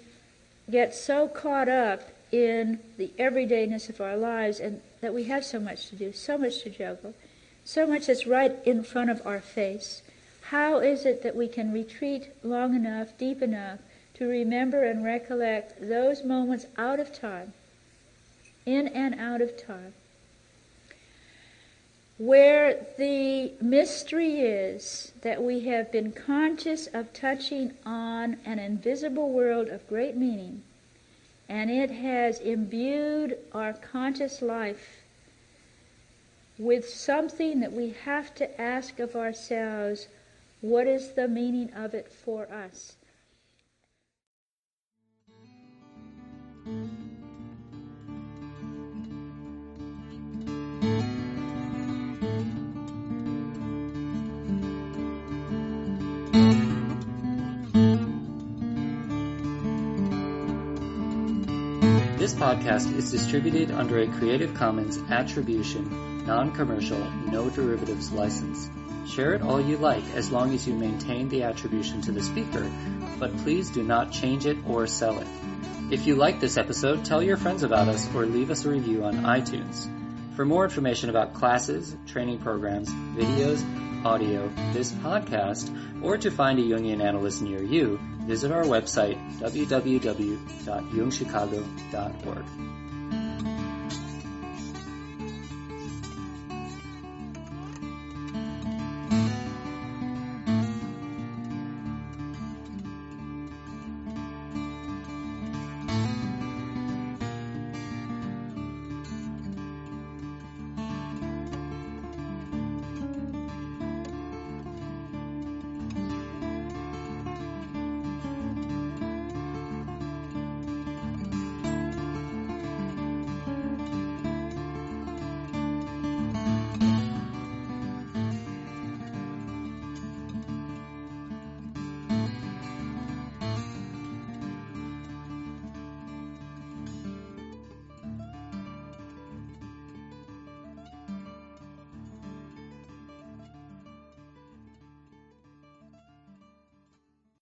get so caught up in the everydayness of our lives, and that we have so much to do, so much to juggle, so much that's right in front of our face. How is it that we can retreat long enough, deep enough, to remember and recollect those moments out of time, in and out of time, where the mystery is that we have been conscious of touching on an invisible world of great meaning, and it has imbued our conscious life with something that we have to ask of ourselves, what is the meaning of it for us? This podcast is distributed under a Creative Commons Attribution, Non-Commercial, No Derivatives license. Share it all you like as long as you maintain the attribution to the speaker, but please do not change it or sell it. If you like this episode, tell your friends about us or leave us a review on iTunes. For more information about classes, training programs, videos, audio, this podcast, or to find a Jungian analyst near you, visit our website, www.jungchicago.org.